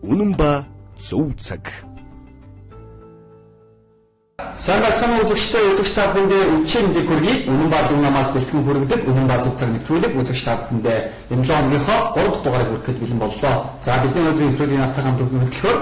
Үнэн ба зөв цаг. Сангаалсан үзэгч та бүхэндээ өчигдөр дээг хүргэе. Үнэн ба зөв намаас бэлтгэн хүргэдэг үнэн ба зөв цаг нэвтрүүлэг үзэгч та бүхэндээ энэ 7 өдрийнхөө 3 дахь дугаарыг хүрэхэд бэлэн боллоо. За бидний өдрийн нэвтрүүлгийн наттай хамт хөтлөхөөр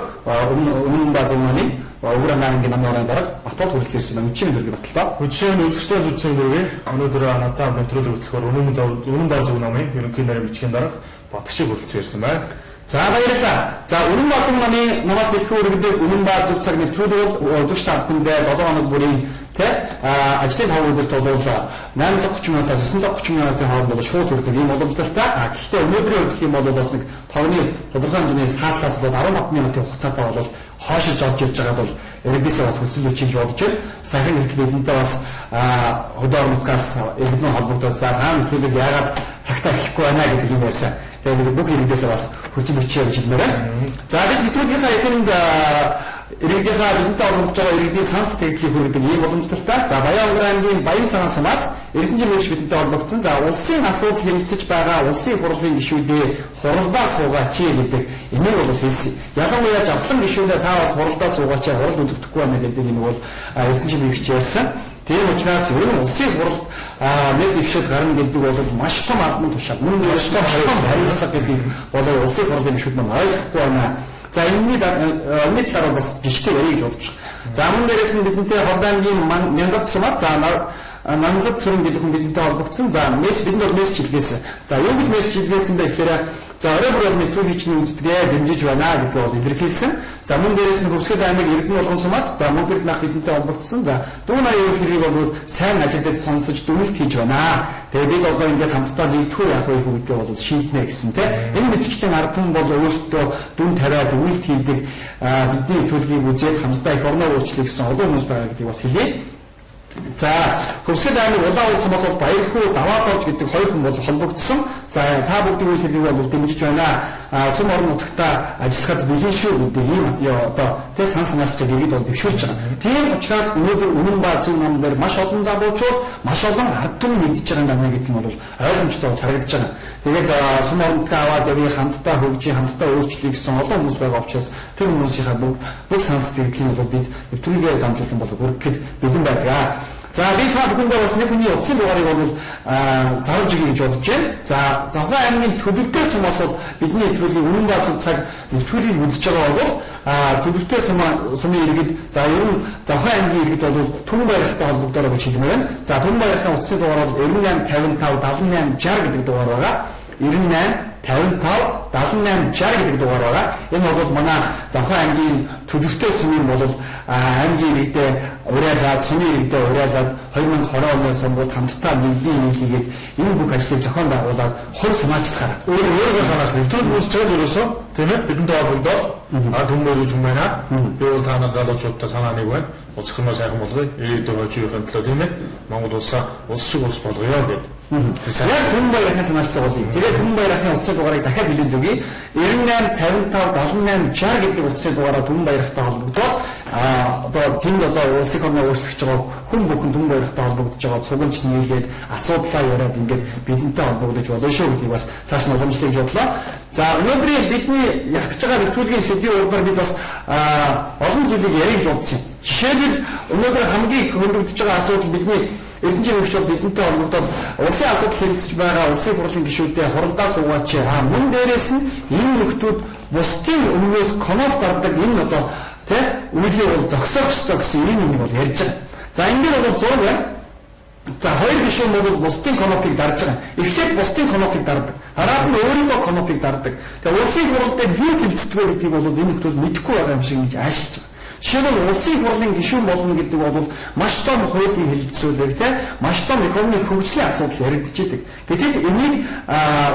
үнэн ба зөв намын өвөр ангийн намын орон дарга Батбол хүрэлцэн ирсэн өчигдөр хүргэе батлаа. Өчигдөр үзэгчдээс үзсэн дөрөв. Өнөөдөр наттай нэвтрүүлэг хөтлөхөөр үнэн ба зөв намын ерөнхий нарийн бичгийн дарга Батгшиг хүрэлцэн ирсэн байна. За баярлалаа. За үнэн ба зөв намаас бэлтгэн хүргэдэг үнэн ба зөв цаг нэвтрүүлэг бол үзэгч та бүхэндээ 7 хоног бүрийн ажлын хав өдөрт бол 830 минутаас 930 минутын хооронд шууд хүрдэг ийм уламжлалтай. Гэхдээ өнөөдрийн өдөр юм бол бас нэг тогны тодорхой хэмжээний саадлаас бол 15 минутын хугацаатай бол хоошиж орж явж байгаад бол иргэдээс бас хөцөлөж хийж бодож байна. Сахин хэвлэл бидэнтэй бас хөдөө орнуудаас иргэдийн холбогдоод за хаана нэвтрүүлэг яагаад цагтаа эхлэхгүй байна гэдэг юм ярьсан. Тэгээд бүх иргэдээс бас хөцөл бичиж хэлмээр байна. За бид нэвтрүүлгийнхаа эхэнд иргэдийнхаа бидэнтэй оролцож байгаа иргэдийн санс тэгдлийг хүргэдэг ийм боломжтой. За Баян ангийн Баян цагаан сумаас Эрдэнэжин мэрэгч бидэнтэй холбогдсон. За улсын асуудал хэлэлцэж байгаа улсын хурлын гишүүдээ хуралдаа суугаач гэдэг энийг бол хэлсэн. Ялангуяа авлан гишүүдээ та хуралдаа суугаач хурал үзэгдэхгүй байна гэдэг энэ бол Эрдэнэжин мэрэгч ярьсан. Тийм учраас ер нь улсын хуралд нэг дэвшил гарна гэдэг бол маш том албан тушаал. Мөн маш том хариуцлага гэдгийг бол улсын хурлын гишүүд маань ойлгохгүй байна. За энэний талаар бас жиштэй ярих гэж бодож байгаа. За мөн дээрээс нь бидэнтэй Хордаангийн Мянгат сумаас за Нанзад сүрэн гэдэг хүн бидэнтэй холбогдсон. За бидэнд бол мессеж хэлгээсэн. За юу гэж мессеж хэлгээсэн бэ гэхээр за орой бүр нэвтрүүлгийг чинь үздэгэ дэмжиж байна гэдгийг бол илэрхийлсэн. За мөн дээрээс нь Хөвсгөл аймаг Эрдэнэ болгон сумаас за мөнхөд нах бидэнтэй холбогдсон. За дүүн аяа хэргийг бол сайн ажиллаж сонсож дүнэлт хийж байна. Тэгээ бид одоо ингээд хамтдаа нэгдэхүү яах вэ гэдгийг бол шийднэ гэсэн тийм. Энэ мэдчлийн ард түмэн бол өөрсдөө дүн тавиад дүнэлт хийдэг бидний төлөвийг үзээд хамтдаа их орноо өөрчлөх гэсэн олон хүмүүс байгаа гэдгийг бас хэлье. За Хөвсгөл аймаг Улаан улс бас Баярхүү Даваадорж гэдэг хоёр хүн бол холбогдсон. За та бүгдийн үйл хэргийг бол дэмжиж байна. Сум орон нутагтаа ажиллахад бэлэн шүү гэдэг ийм одоо тэг санаач иргэд бол дэвшүүлж байгаа. Тийм учраас өнөөдөр үнэн ба зөв нам дээр маш олон залуучууд маш олон ард түмэн нэгдэж байгаа юм гэдэг нь бол ойлгомжтой харагдаж байгаа. Тэгээд сум орондоо аваад явъя хамтдаа хөгжиж хамтдаа өөрчлөе гэсэн олон хүмүүс байгаа учраас тэр хүмүүсийнхаа бүх санс тэгдлийг бол бид нэвтрүүлгээ дамжуулан бол хүргэхэд бэлэн байдаг. За би та бүхэндээ бас нэг хүний утсын дугаарыг бол зарлж өгье гэж бодож байна. За Завхан аймгийн Төлөвтэй сумаас бидний нэвтрүүлгийг үнэн ба зөв цаг нэвтрүүлгийг үзэж байгаа бол Төлөвтэй сумын иргэд за ер нь Завхан аймгийн иргэд бол Түмэн баяртай холбогдороо гэж хэлмээр байна. За Түмэн баярын утсын дугаар бол 98 55 78 60 гэдэг дугаар байгаа. 98 55 78 60 гэдэг дугаар байгаа. Энэ бол манай Завхан аймгийн Төлөвтэй сумын бол аймгийн иргэдээ уриалаад сумын иргэдээ уриалаад 2020 оны сонгуульд хамтдаа нийлгээд энэ бүх ажлыг зохион байгуулад хувь санаачлахаар өөрөөр санаачлах нэвтрүүлэг үүсэж байгаа юм ерөөсөө тийм ээ бидэнтэй холбогдоод түмээр үж юм байна. Би бол та нар залуучуудтай санаа нэг байна. Улс орноо сайхан болгоё. Хожийнхын төлөө тийм ээ Монгол улсаа улс шиг улс болгоё гэдэг. Яг Түмэн баярын санаачлал бол юм. Тэгээд Түмэн баярын утсын дугаарыг дахиад хэлээд өгье. 98 55 78 60 гэдэг утсын дугаараа Түмэн баяртай холбогдоод одоо тэнд одоо улсын орноо өөрчлөгдөж байгаа хүн бүхэн Түмэн баяртай холбогдож байгаа цугамч нийлээд асуудлаа яриад ингээд бидэнтэй холбогдож болно шүү гэдгийг бас цааш нь уламжлах гэж бодлоо. За өнөөдрийн бидний ярих гэж байгаа нэвтрүүлгийн сэдвийн урдаар бид бас олон зүйлийг ярих гэж бодсон. Жишээлбэл өнөөдөр хамгийн их хөндлөгдөж байгаа асуудал бидний Эрдэнэжин мэрэгч бол бидэнтэй холбогдоод улсын асуудал хэлэлцэж байгаа улсын хурлын гишүүдээ хуралдаа суугаач. Мөн дээрээс нь энэ нөхдүүд бусдын өмнөөс коноп гардаг энэ одоо тий үйлийг бол зогсоох ёстой гэсэн ийм юм бол ярьж байгаа. За энэ дээр бол 100 байна. За хоёр гишүүн бол бусдын конопыг дарж байгаа. Эхлээд бусдын конопыг дардаг. Дараад нь өөрийнхөө конопыг дардаг. Тэгээ улсын хурлд юу хэлцдэг вэ гэдгийг бол энэ нөхдүүд мэдэхгүй байгаа юм шиг ингэж аашилж байгаа. Жишээлбэл улсын хурлын гишүүн болно гэдэг бол маш том хуулийн хэлэлцүүлэг тийм маш том экономик хөгжлийн асуудал яригдчихэдэг. Гэтэл энийг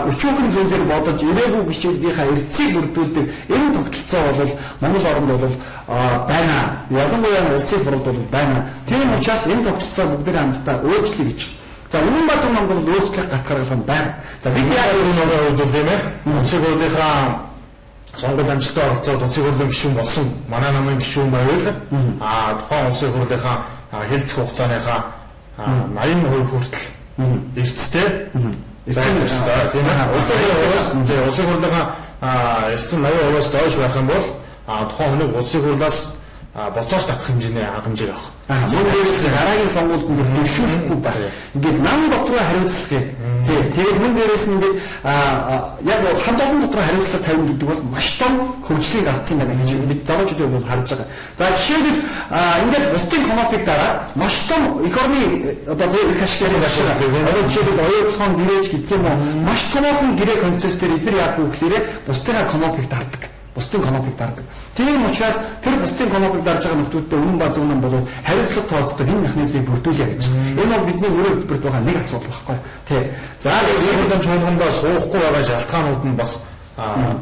өчүүхэн зүйлээр бодож ирээгүй гишүүдийнхээ эрсцийг бүрдүүлдэг энэ тогтолцоо бол Монгол оронд бол байна. Ялангуяа улсын хурлд бол байна. Тийм учраас энэ тогтолцоо бүгдээ хамтдаа өөрчлөе гэж. За үнэн ба зөв нам бол өөрчлөх гац гаргал нь байна. За бид яг энэ нэг үед тийм ээ улсын хурлынхаа сонгуул амжилттай оролцоод улсын хурлын гишүүн болсон манай намын гишүүн байвал тухайн улсын хурлынхаа хэлцэх хугацааныхаа 80% хүртэл эрсдэлтэй тийм ээ улсын хурлынхаа эрсэн 80%-аас доош байх юм бол тухайн хүнийг улсын хурлаас боцоос татах хэмжээний хэмжээг авах. Мөн дээрээс дараагийн сонгуульд ингээд дэвшүүлэхгүй байна. Ингээд нам дотор хариуцлага. Тэгээд мөн дээрээс ингээд яг хамт олон дотор хариуцлага тавина гэдэг бол маш том хөгжлийг авсан байна гэж бид залуучуудын бол харж байгаа. За жишээлбэл ингээд бусдын конфликт дараа маш том эх орны одоо их ашиглалын ашиглал. Одоо жишээлбэл оюутлын гэрээж гэдэг юм уу маш томоохон гэрээ концесс дээр эдгээр яг үгээр бусдынхаа конфликт дардаг. Бусдын конфликт дардаг. Тийм учраас тэр бусдын конфликт дарж байгаа нөхдүүдтэй өмнө ба зөв нь бол хариуцлага тооцдог энэ механизмыг бүрдүүлээ гэж. Энэ бол бидний өөрөө хөтөлбөрт байгаа нэг асуудал байхгүй. Тий. За улсын хурлын чуулгандаа суухгүй байгаа шалтгаанууд нь бас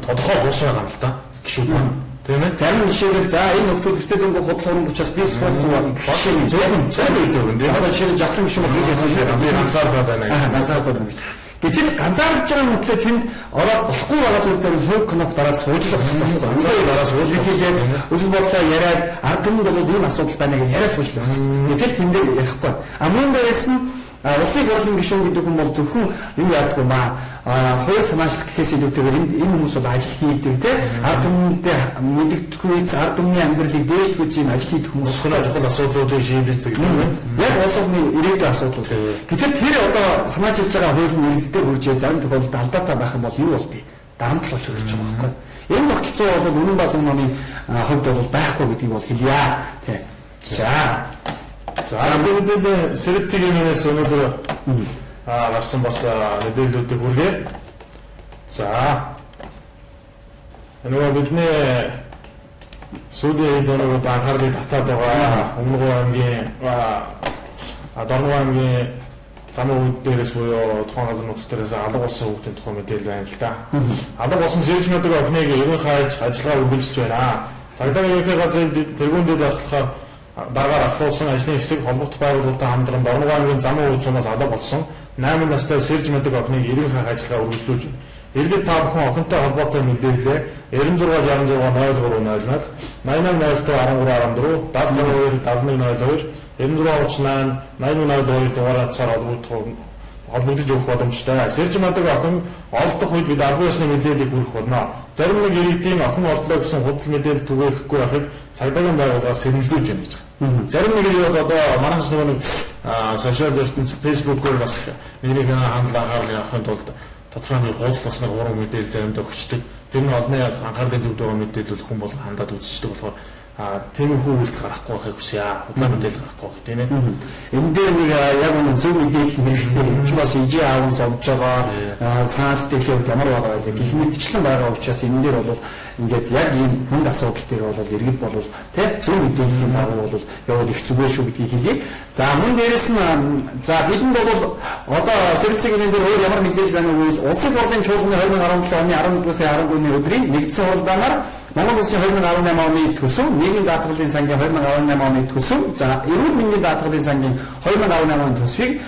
тодорхой бус байгаа юм л да. Гişүүд маань. Тийм ээ. Зарим жишээлбэл за энэ нөхдүүдтэй дөнгө худлын учраас би суухгүй байна. Зөвхөн байдаг юм тийм. Одоо жишээ жавхлан гişүүд гэж хэлсэн шиг би ганцаардаг байна. Ганцаардаг байна. Гэтэл ганцаарч байгаа нөхдөд тэнд ороод болохгүй байгаа зүйлээр сууг кноп дараад суужлах хэрэгтэй. Ганцаар дараа сууж хийлээ. Өсвөр бодлоо яриад ард түмэнд бол ийм асуудал байна гэж яриад суужлах хэрэгтэй. Гэтэл тэнд дээр ярихгүй. Мөн дээрээс нь улсын хурлын гишүүн гэдэг хүн бол зөвхөн юу яадгүй маа хууль санаачлах гэхээс илүүтэйгээр энэ хүмүүс бол ажил хийдэг тийм ард түмэндээ мэддэггүй ард түмний амьдралыг дээшлүүлж ийм ажил хийдэг хүмүүс хоноо чухал асуудлуудыг шийддэг юм. Яг улсын ирээдүйн асуудал. Гэтэл тэр одоо санаачилж байгаа хуулийн иргэдээр хүрчээ зарим тохиолдолд алдаатай байх юм бол юу болдгийг дарамтлал болж өрч байгаа байхгүй. Энэ тогтолцоо бол үнэн ба зөв номын хувьд бол байхгүй гэдгийг бол хэлье. Тийм. За мэдээлэл сэрэлцгийн юмээс өнөөдөр гарсан бас мэдээллүүдийг хүргэе. За нөгөө бидний сүүлийн дөрөвд анхаарлыг татаад байгаа Өмнөгов аймгийн Дорнов аймгийн замын үүд дээрээс буюу тухайн газар нутаг дээрээс алга болсон хүүхдийн тухай мэдээлэл байна л да. Алга болсон сэржмүүдийн охиныг ерөн хайж ажиллагаа үргэлжлэж байна. Цагдаагийн ерөнхий газрын тэргүүндэд болохоор дараагаар асуусан ажлын хэсэг холбогдох байгууллагатай хамтран Дорнов аймгийн замын үүд сумаас алга болсон 8 настай сэржмүүдийн охиныг ерөн хайх ажиллагаа үргэлжлүүлж байна. Иргэд та бүхэн охинтой холбоотой мэдээлэлээ 9666 0300-аар 8808 13 14 7638 8182 дугаараар цаар холбогдож өгөх боломжтой. Сэржмүүдийн охин олдох үед бид албан ёсны мэдээллийг хүргэх болно. Зарим нэг иргэдийн охин олдлоо гэсэн худал мэдээлэл түгээхгүй байхыг цагдаагийн байгууллагаас сэрэмжлүүлж байна гэж. Зарим нэг иргэд одоо манайхс нэг сошиал ертөнц фэйсбүүкээр бас нэгнийг хандлан анхаарлыг авахын тулд тодорхой хэмжээний худал басны уран мэдээлэл заримдаа хүчдэг. Тэр нь олонний анхаарлын төвд байгаа мэдээлэл хүн бол хандаад үзчихдэг болохоор тиймэрхүү үйлдэл гарахгүй байхыг хүсье. Худлаа мэдээлэл гарахгүй байх тийм ээ. Энэ дээр нэг яг үнэ зөв мэдээлэл хэрэгтэй. Энд ч бас ижи аавн зовж байгаа санаас дэвшээд ямар байгаа вэ? Гэх мэтчлэн байгаа учраас энэ дээр бол ингээд яг ийм хүнд асуудал дээр бол иргэд бол тий зөв мэдээллийн агуу бол явал их зүгээр шүү гэдгийг хэлье. За мөн дээрэс нь за бидэнд бол одоо сэрэлцгийн дээр өөр ямар мэдээлэл байна вэ? Улсын хурлын чуулганы 2017 оны 11 сарын 14-ний өдрийн нэгдсэн хурлаанаар Монгол Улсын 2018 оны төсөв, нийгмийн даатгалын сангийн 2018 оны төсөв, за эрүүл мэндийн даатгалын сангийн 2018 оны төсвийг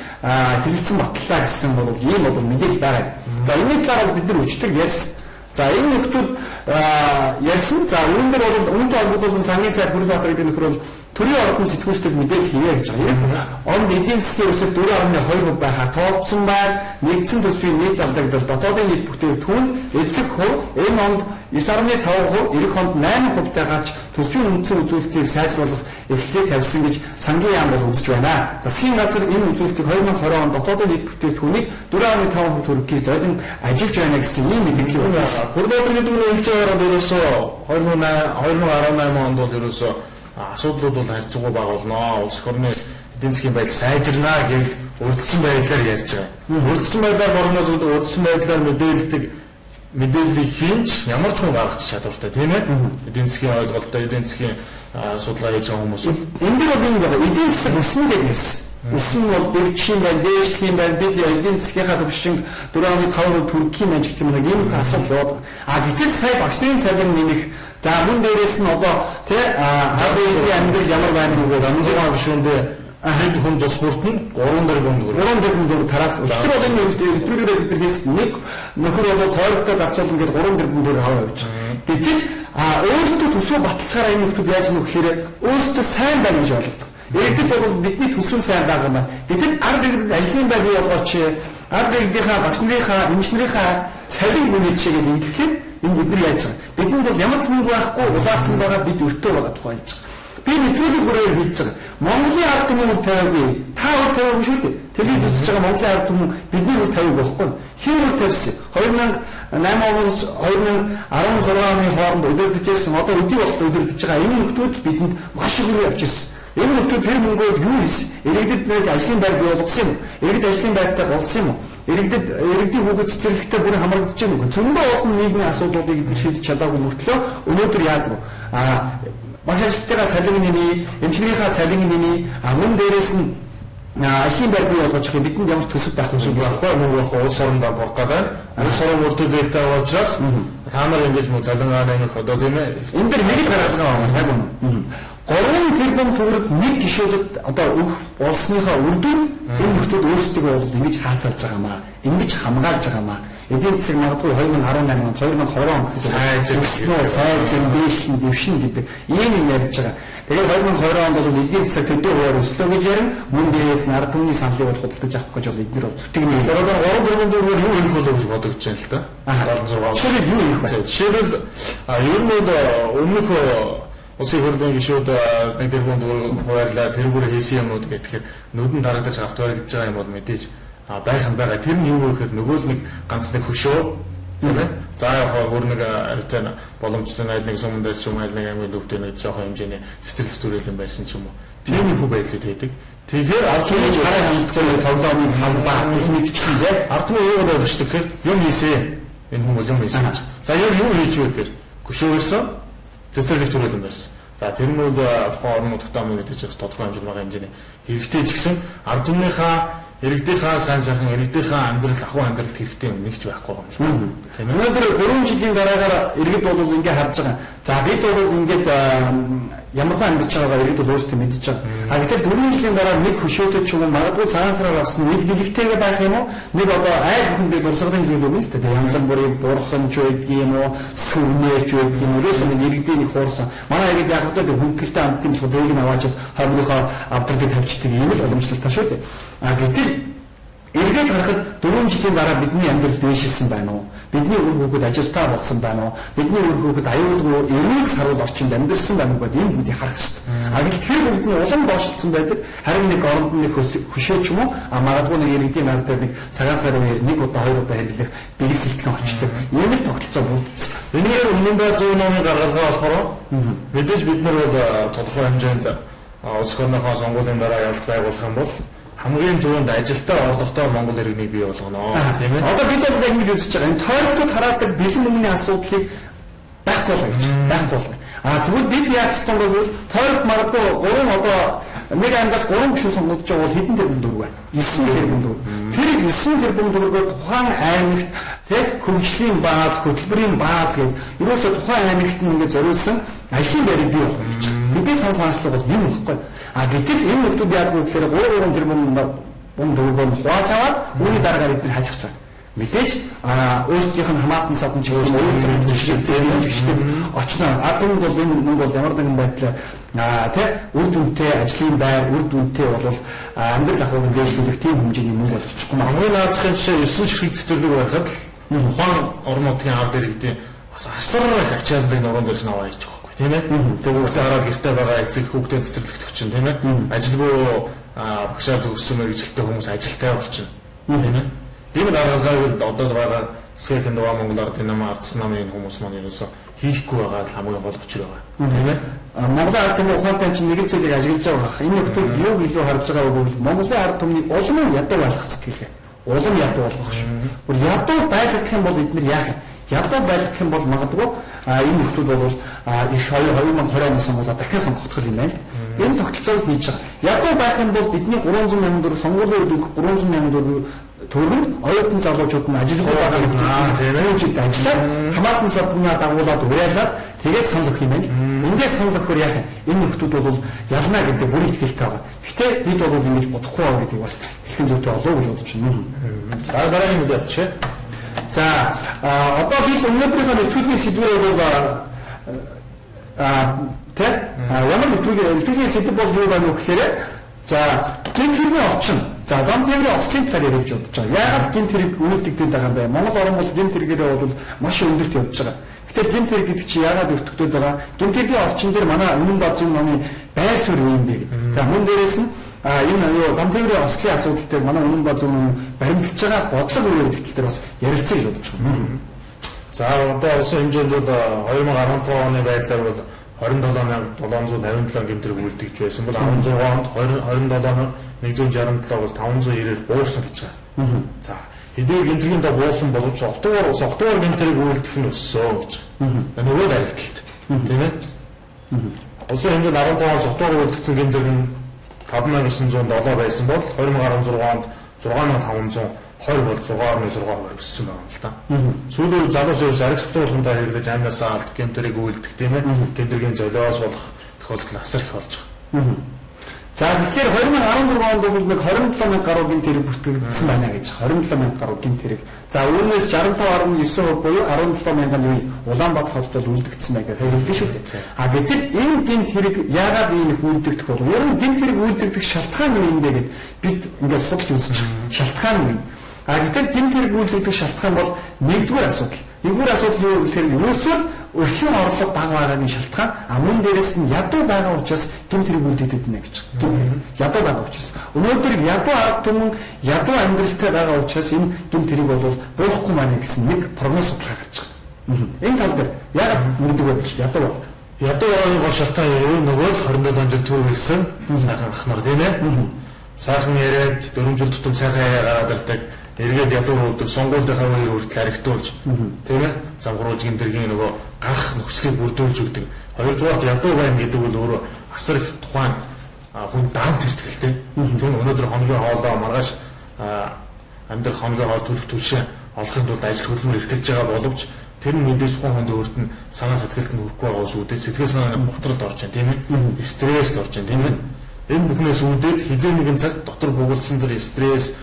хэлэлцэн батлаа гэсэн бол ийм бол мэдээлэл байгаа. За энэ талаар бол бид нар өчтөр ярьсан. За энэ нөхдүүд ярьсан. За үүнээр бол үүнтэй холбогдуулсан сангийн сайд Хүрлбаатар гэдэг нөхөр бол төрийн ордон сэтгүүлчдэд мэдээлэл хийе гэж байгаа. Он эдийн засгийн өсөлт 4.2% байхаар тооцсон байна. Нэгдсэн төсвийн нийт алдагдал дотоодын нийт бүтээгдэхүүн эзлэх хувь энэ онд 9.5%, эх онд 8%-тай гарч төсвийн үндсэн үзүүлэлтийг сайжруулах эрхлэлийг тавьсан гэж сангийн яам бол үзэж байна. Засгийн газар энэ үзүүлэлтийг 2020 онд дотоодын нийт бүтээгдэхүүнийг 4.5% төгрөгийг зориулан ажиллаж байна гэсэн ийм мэдээлэл байна. Хүрлбаатар гэдэг нь хэлж байгаагаар ерөөсөө 2018 онд бол ерөөсөө асуудлууд бол харьцангуй бага болно. Улс орны эдийн засгийн байдал сайжирнаа гэж урдсан байдлаар ярьж байгаа. Урдсан байдлаар борно зүйл урдсан байдлаар мэдээллийг хийнч ямар ч хүн гаргах чадвартай тийм ээ. Эдийн засгийн ойлголттой эдийн засгийн судалгаа хийж байгаа хүмүүс. Энд дээр бол юм байна. Эдийн засаг өснө гэдээс. Өснө бол дэрчхийн байна, дээшлэх юм байна. Бид эдийн засгийнхаа төвшинг 4.5% төрөх юм гэж гэх юм нэг юм асуудал яваад. Гэтэл сая багшийн цалин нэмэх. За мөн дээрээс нь одоо тий хавийн амьдрал ямар байна вэ гэдэг амжиргаа гишүүндээ хэд хүн тус бүртэн 3 тэрбум төгрөг тараас өчтөр бол энэ өдрөөрөө бид хийсэн нэг нөхөр бол тойрогтой зарцуулна гэдэг 3 тэрбум төгрөг аваа явж байгаа. Гэтэл өөрсдөө төсвөө баталцахаараа энэ нөхдөд яаж юм гэхээр өөрсдөө сайн байна гэж ойлгодог. Иргэдэд бол бидний төсвөө сайн байгаа юм байна. Гэтэл ард иргэдэд ажлын байр бий болгооч ард иргэдийнхаа, багш нарын, эмчнэрийн цалин нэмэлт чигээр ингэхлээр энэ бид нар яаж байгаа. Бидэнд бол ямар ч мөнгө байхгүй улаацсан байгаа бид өртөө байгаа тухай хэлж байгаа. Би нэвтрүүлэг бүрээр хэлж байгаа. Монголын ард түмэн үр тавиагүй. Та үр тавиагүй шүү дээ. Телевиз үзэж байгаа Монголын ард түмэн бидний үр тавиагүй байхгүй. Хэн үр тавьсан? 2008 оноос 2016 оны хооронд өдөрдөжсэн одоо өдий болох өдөрдөж байгаа энэ нөхдүүд бидэнд маш их үр авчирсан. Энэ нөхдүүд тэр мөнгөөр юу хийсэн? Иргэдэд нэг ажлын байр бий болгосон юм. Иргэд ажлын байртай болсон юм уу? Иргэдийн хүүхэд цэцэрлэгтэй бүр хамрагдаж байна уу? Зөндөө олон нийгмийн асуудлуудыг бид шийдэж чадаагүй мөртлөө өнөөдөр яадаг вэ? Багш ажилтнаа цалин нэмий, эмчнэрийнхаа цалин нэмий, мөн дээрээс нь ажлын байр бий болгож байгаа бидэнд ямар ч төсөв байх юм байхгүй мөнгө байхгүй улс орондоо бурах гэдэг. Улс орон бүртээ зээлтэй байгаа учраас та нар ингэж мөн цалингаа нэмэх одоо тийм ээ. Энэ дэр нэг л гаргалгаа байна яг үнэ. 3 тэрбум төгрөг нэг гишүүдэд одоо өг болсныхаа үр дүн энэ нөхдүүд өөрсдөө бол ингэж хаацалж байгаамаа, ингэж хамгаалж байгаамаа. Эдийн засаг магадгүй 2018 онд 2020 онд сайжин дэвшин гэдэг ийм юм ярьж байгаа. Тэгээд 2020 онд бол эдийн засаг төдөө хувиар өслөө гэж ярина. Мөн дээрээс нь ард түмний саналыг бол худалдаж авах гэж бол эдгээр зүтгэний. Одоо 3 дөрвөн юу хийх болов гэж бодож байна л да. 76. Жишээлбэл юу хийх вэ? Жишээлбэл ер нь бол өмнөх улсын хурлын гишүүд нэг тэрбум хуваарлаа тэргүүр хийсэн юмнууд гэхээр нүдэн тарагдаж автвар гэж байгаа юм бол мэдээж байх юм байгаа. Тэр нь юу вэ гэхээр нөгөө л нэг ганц нэг хөшөө тийм ээ. За яг хөр нэг артай боломжтой айл нэг сумын дээр ч юм айл нэг аймгийн төвтэй нэг жоохон хэмжээний цэцэрлэг төрөлн байрсан ч юм уу. Тийм их байдлууд байдаг. Тэгэхээр ард түмний хараа хандлагын тоглоомын халбаа мэдчихсэн тийм. Ард түмний юу гэж хэлдэг гэхээр юм хийсэн. Энэ хүмүүс юм хийсэн гэж. За юу хийж вэ гэхээр хөшөө ирсэн. Цэцэрлэг төрөлн байрсан. За тэр нь бол тухайн орон нутгатаа мөн гэдэг чинь тодорхой хэмжээний хэрэгтэй ч гэсэн ард түмнийхаа иргэдийнхаа сайн сайхан иргэдийнхаа амьдрал ахуй амьдралд хэрэгтэй юм нэгч байхгүй юм л. Тийм ээ. Өнөөдөр 3 жилийн дараагаар иргэд бол ингэ харж байгаа. За бид бол ингээд ямархаа амьдарч байгаагаа иргэд бол өөрсдөө мэдж байгаа. Гэтэл 4 жилийн дараа нэг хөшөөтэй ч юм уу магадгүй цаанасраар авсан нэг бэлэгтэйгээ байх юм уу? Нэг одоо айл бүхэндээ дурсгалын зүйл юм л та. Янз бүрийн бурхан ч байдаг юм уу? Сүрнээрч байдаг юм уу? Ерөөсөө нэг иргэдийн нэг хуурсан. Манай иргэд яг одоо хөнгөлтэй амтын болох дээг нь аваачаад хаврынхаа авдрагыг тавьчихдаг юм л уламжлалтай шүү дээ. Гэтэл эргээд харахад 4 жилийн дараа бидний амьдрал дэвшилсэн байна уу? Бидний үр хүүхэд ажилтаа болсон байна уу? Бидний үр хүүхэд аюулгүй эрүүл саруул орчинд амьдарсан байна уу гэдээ энэ бүдийг харах хэрэгтэй. Гэтэл тэр бүгд нь улам доошлцсон байдаг. Харин нэг оронд нэг хөшөө ч юм уу? Магадгүй нэг иргэдийн ард дээр нэг цагаан сарын нэг удаа хоёр удаа хэлэх бэлэг сэлтгэн очдог. Ийм л тогтолцоо бүрдсэн. Энийг өмнө нь зүүн номын гаргалгаа болохоор мэдээж бид нар бол тодорхой хэмжээнд улс орныхоо сонгуулийн дараа ялт байгуулах юм бол хамгийн түрүүнд ажилдаа орлоготой Монгол иргэнийг бий болгоно. Тийм ээ. Одоо бид бол ингэж үзэж байгаа. Энэ тойрогчд хараадаг бэлэн өмнөний асуудлыг байхгүй болгох гэж. Байхгүй болгох. Тэгвэл бид яаж сонгох вэ? Тойрогт магадгүй 3 одоо нэг ангаас 3 гишүүн сонгогдож байгаа бол хэдэн тэрбум төгрөг вэ? 9 тэрбум төгрөг. Тэр 9 тэрбум төгрөгөөр тухайн аймагт тэг хөгжлийн бааз, хөтөлбөрийн бааз гэдэг ерөөсө тухайн аймагт ингээд зориулсан ажлын байрыг бий болгох гэж. Бидний санаачлал бол юм ихгүй. Гэтэл энэ нөхдүүд яг үгээр 3 тэрбум төгрөгөөр хувааж аваад үүний дараагаар эдгээр хажих цаг. Мэдээж өөрсдийнх нь хамаатан садан ч өөр өөрсдөө төсөлтэй юм жигчтэй очно. Адун бол энэ мөнгө бол ямар нэгэн байдлаар тий үр дүнтэй ажлын байр, үр дүнтэй бол амьдрал ахуйг дээшлүүлэх тийм хэмжээний мөнгө болж очихгүй. Хамгийн наацхийн жишээ 9 чихрэг цэцэрлэг байхад л ухаан орон нутгийн ард иргэдийн бас асар их ачааллыг нуруунд дээрс наваа хийж байгаа байхгүй тийм ээ. Тэгээд хараад гэртээ байгаа эцэг хүүхдээ цэцэрлэгт өгчин тийм ээ. Ажилгүй багшаа төгссөн мэргэжилтэй хүмүүс ажилтай болчихно тийм ээ. Тийм дараагаар одоо байгаа Сэхэнд Нова Монгол Ардын намын ардс намын хүмүүс маань ерөөсө хийхгүй байгаа л хамгийн гол учир байгаа. Тийм ээ. Монголын ард түмний ухаантай чинь нэг зүйлийг ажиглаж байгаа. Энэ нөхдөд юу илүү харж байгаа вэ гэвэл Монголын ард түмний улам ядуу байх сэтгэлээ. Улам ядуу болох шүү. Бүр ядуу байлгах юм бол эдгээр яах юм? Ядуу байлгах юм бол магадгүй энэ нөхдөд бол их 2020 оноос сонгуулаа дахиад сонгогдох юм байна. Энэ тогтолцоог хийж байгаа. Ядуу байх юм бол бидний 300 мянган төгрөг сонгуулийн үед өгөх 300 мянган төгрөг төрөн оюутан залуучууд нь ажилгүй байгаа нөхдөд ажиллаад хамаатан саднаа дагуулад уриалаад тэгээд санал өгөх юм байна. Ингээд санал өгөхөөр яах юм? Энэ нөхдүүд бол ялна гэдэг бүрийн ихтэй байгаа. Гэхдээ бид бол ингэж бодохгүй байгаа гэдгийг бас хэлхэн зүйтэй болов уу гэж бодож байна. За дараагийн мэдээ чи. За одоо бид өнөөдрийнхөө нэвтрүүлгийн сэдвээр бол ямар нэвтрүүлгийн сэдв бол юу байна вэ гэхээр за гэр бүлийн орчин За зам тээврийн ослын талаар ярих гэж бодож байгаа. Яагаад гэмт хэрэг үйлдэгдээд байгаа юм бэ? Монгол орн бол гэмт хэрэгээрээ бол маш өндөрт явж байгаа. Тэгэхээр гэмт хэрэг гэдэг чинь яагаад өртөгдөд байгаа? Гэмт хэргийн орчин дээр манай Үнэн Баазын номын байр суурь юу юм бэ гэдэг. Тэгэхээр мөн дээрээс нь энэ юу зам тээврийн ослын асуудал дээр манай Үнэн Баазын ном баримтлаж байгаа бодлого юу гэдэг тал дээр бас ярилцъя гэж бодож байна. За одоо улсын хэмжээнд бол 2015 оны байдлаар бол 277,787 гэмт хэрэг үйлдэгч байсан бол 16 онд 27167 бол 590-ээр буурсан гэж байгаа. За хэдий гэмт хэргийн доо буурсан боловч согтуугаар гэмт хэрэг үйлдэх нь өссөн гэж. Нөгөө даригталт. Тийм ээ. Улсын хэмжээнд 15 он согтуугаар үйлдэгсэн гэмт хэрэг нь 5907 байсан бол 2016 онд 6520 бол 6.6% өссөн байгаа юм л та. Сүүлийн залуус ерөөс ариг согтуурлахтай хэрэглэж амнасаа алт гэмт хэрэг үйлдэх тийм ээ. Гэмт хэргийн золиос болох тохиолдол асар их болж байгаа. За тэгэхээр 2016 онд бол нэг 27,000 гаруй гэмт хэрэг бүртгэгдсэн байна гэж. 27,000 гаруй гэмт хэрэг. За үүнээс 65.9% буюу 17,000-ын Улаанбаатар хотод бол үлдэгдсэн байгаа гэж хэлсэн шүү дээ. А гэтэл энэ гэмт хэрэг яагаад ийм их үлдэгдэх болов? Ер нь гэмт хэрэг үлдэгдэх шалтгаан юу юм бэ гэд бид ингээд судалж үзсэн чинь шалтгаан юу? А гэтэл гэмт хэрэг үлдэгдэх шалтгаан бол нэгдүгээр асуудал. Нэгдүгээр асуудал юу гэхээр ерөөсөө өрхийн орлого бага байгаагийн шалтгаан, мөн дээрээс нь ядуу байгаа учраас гэмт хэрэг үлдэгдэв нэ гэж. Гэмт хэрэг ядуу байгаа учраас. Өнөөдөр ядуу арга түмэн ядуу амьдралтай байгаа учраас энэ гэмт хэрэг бол буухгүй маань гэсэн нэг прогноз судалгаа гарч байгаа. Энэ тал дээр яг мэддэг байх ядуу баг. Ядуу байгаагийн гол шалтгаан юу? Нөгөө л 27 жил төр ирсэн сайхан ах нар тийм ээ. Сайхан яриад 4 жил тутам сайхан яриа гараад ирдэг. Эргээд ядуу болдог сонгуулийнхаа үеэр хүртэл аригтуулж тийм ээ. Замгруулж гэмтэргийн нөгөө гарах нөхцөлийг бүрдүүлж өгдөг. Хоёрдугаар ядуу байна гэдэг бол өөрөө асар их тухайн хүн даамт иртгэлтэй. Тийм өнөөдөр хоногийн хоолоо маргааш амьдрах хоногийн хоол төлөх түвшин олохын тулд ажил хөдөлмөр эрхэлж байгаа боловч тэр нь мэдээж тухайн хүнд өөрт нь санаа сэтгэлд нь хүрэхгүй байгаа ус үүдээ сэтгэл санааны готролд орж байна тийм ээ. Стресст орж байна тийм ээ. Энэ бүхнээс үүдээд хизээ нэгэн цаг дотор бугулсан тэр стресс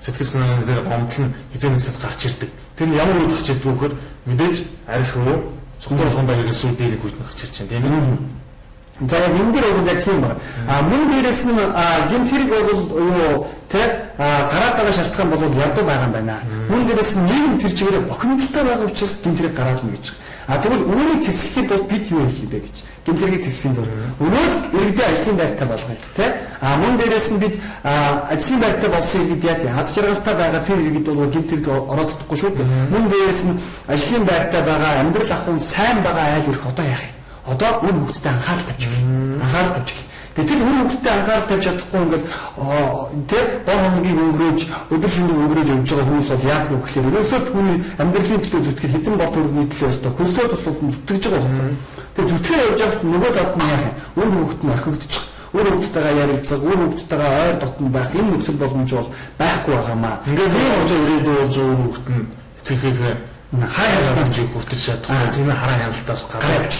сэтгэл санааны дээр гомдол нь хизээ нэг цаг гарч ирдэг. Тэр нь ямар үед гарч ирдэг вэ гэхээр мэдээж арх уу цогцолхондоо хэрэгсүү дийлэг хүч гарч ирж байна тийм ээ. За энэ дээр бол яг тийм байна. Мөн дээрээс нь гэмт хэрэг бол юу тэ гараад байгаа шалтгаан бол ядуу байгаа юм байна. Мөн дээрээс нь нийгэм тэр чигээр бохимдолтой байгаа учраас гэмт хэрэг гараад нь гэж. Тэгвэл үүнийг зэвсэхэд бол бид юу хийх юм бэ гэж. Гэмт хэргийг зэвсэхийн тулд өнөөдөр иргэдийн ажлын байртай болгоё тэ. Мөн дээрээс нь бид ажлын байртай болсон иргэд яг аз жаргалтай байгаа тэр иргэд бол гэмт хэрэг орооцдохгүй шүү дээ. Мөн дээрээс нь ажлын байртай байгаа амьдрал ахуйн сайн байгаа айл ирэх одоо яах юм? Одоо үр хөвгтөд анхаарал тавьж байна. Анхаарал тавьж байна. Гэтэл үр хөвгтөд анхаарал тавьж чадахгүй ингээд тэр бор хоногийг өнгөрөөж өдөр шөнөгийг өнгөрөөж явж байгаа хүмүүс бол яах вэ гэхээр ерөөсөө түүний амьдралын төлөө зүтгэл хэдэн бор төрний төлөө өстө хөлсөө туслууд нь зүтгэж байгаа юм. Тэр зүтгэхээр явж байхад нөгөө талд нь яах юм? Үр хөвгтөд нь орхигдчих. Үр хөвгтөдтэйгээ ярилцах, үр хөвгтөдтэйгээ ойр дотн байх энэ нөхцөл боломж бол байхгүй байгаамаа. Ингээд ийм уужаа ирээдүй болж үр хөвгт нь эцэгхээ хаяалтаас хүртэж чадахгүй тийм ээ хараа хяналтаас гараад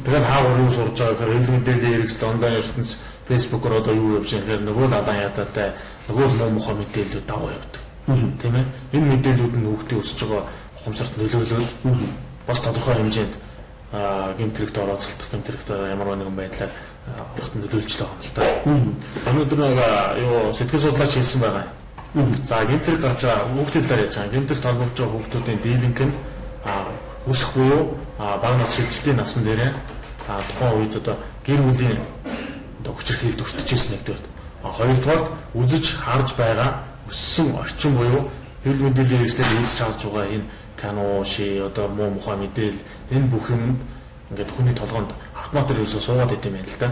тэгэл хаагур юу сурж байгаа гэхээр ил мэдээллийн хэрэгсэл онлайн ертөнц фэйсбүүкээр одоо юу явж байгаа гэхээр нөгөө л алан ядаатай нөгөө муу мухаа мэдээлэлүүд даваа явдаг тийм ээ энэ мэдээллүүд нь хүүхдийн өсөж байгаа ухамсарт нөлөөлөд бас тодорхой хэмжээнд гэмт хэрэгт орооцолдох гэмт хэрэгт ямар нэгэн байдлаар орохт нөлөөлж байгаа юм л та өнөөдөр нэг юу сэтгэл судлаач хэлсэн байгаа. За гэмт хэрэг гарч байгаа хүүхдийн талаар яаж байгаа гэмт хэрэг толгомж байгаа хүүхдүүдийн дийлэнх нь өсөх буюу бага нас шилжилтийн насн дээрээ тухайн үед одоо гэр бүлийн одоо хүчирхийлэлд өртөжсэн нэгдүгээр. Хоёрдугаар үзэж харж байгаа өссөн орчин буюу хэвлэл мэдээллийн хэрэгслээр үзэж харж байгаа энэ кино ши одоо муу мухай мэдээлэл энэ бүх юм ингээд хүний толгоонд автоматар ерөөсөө суугаад идэм байл л да.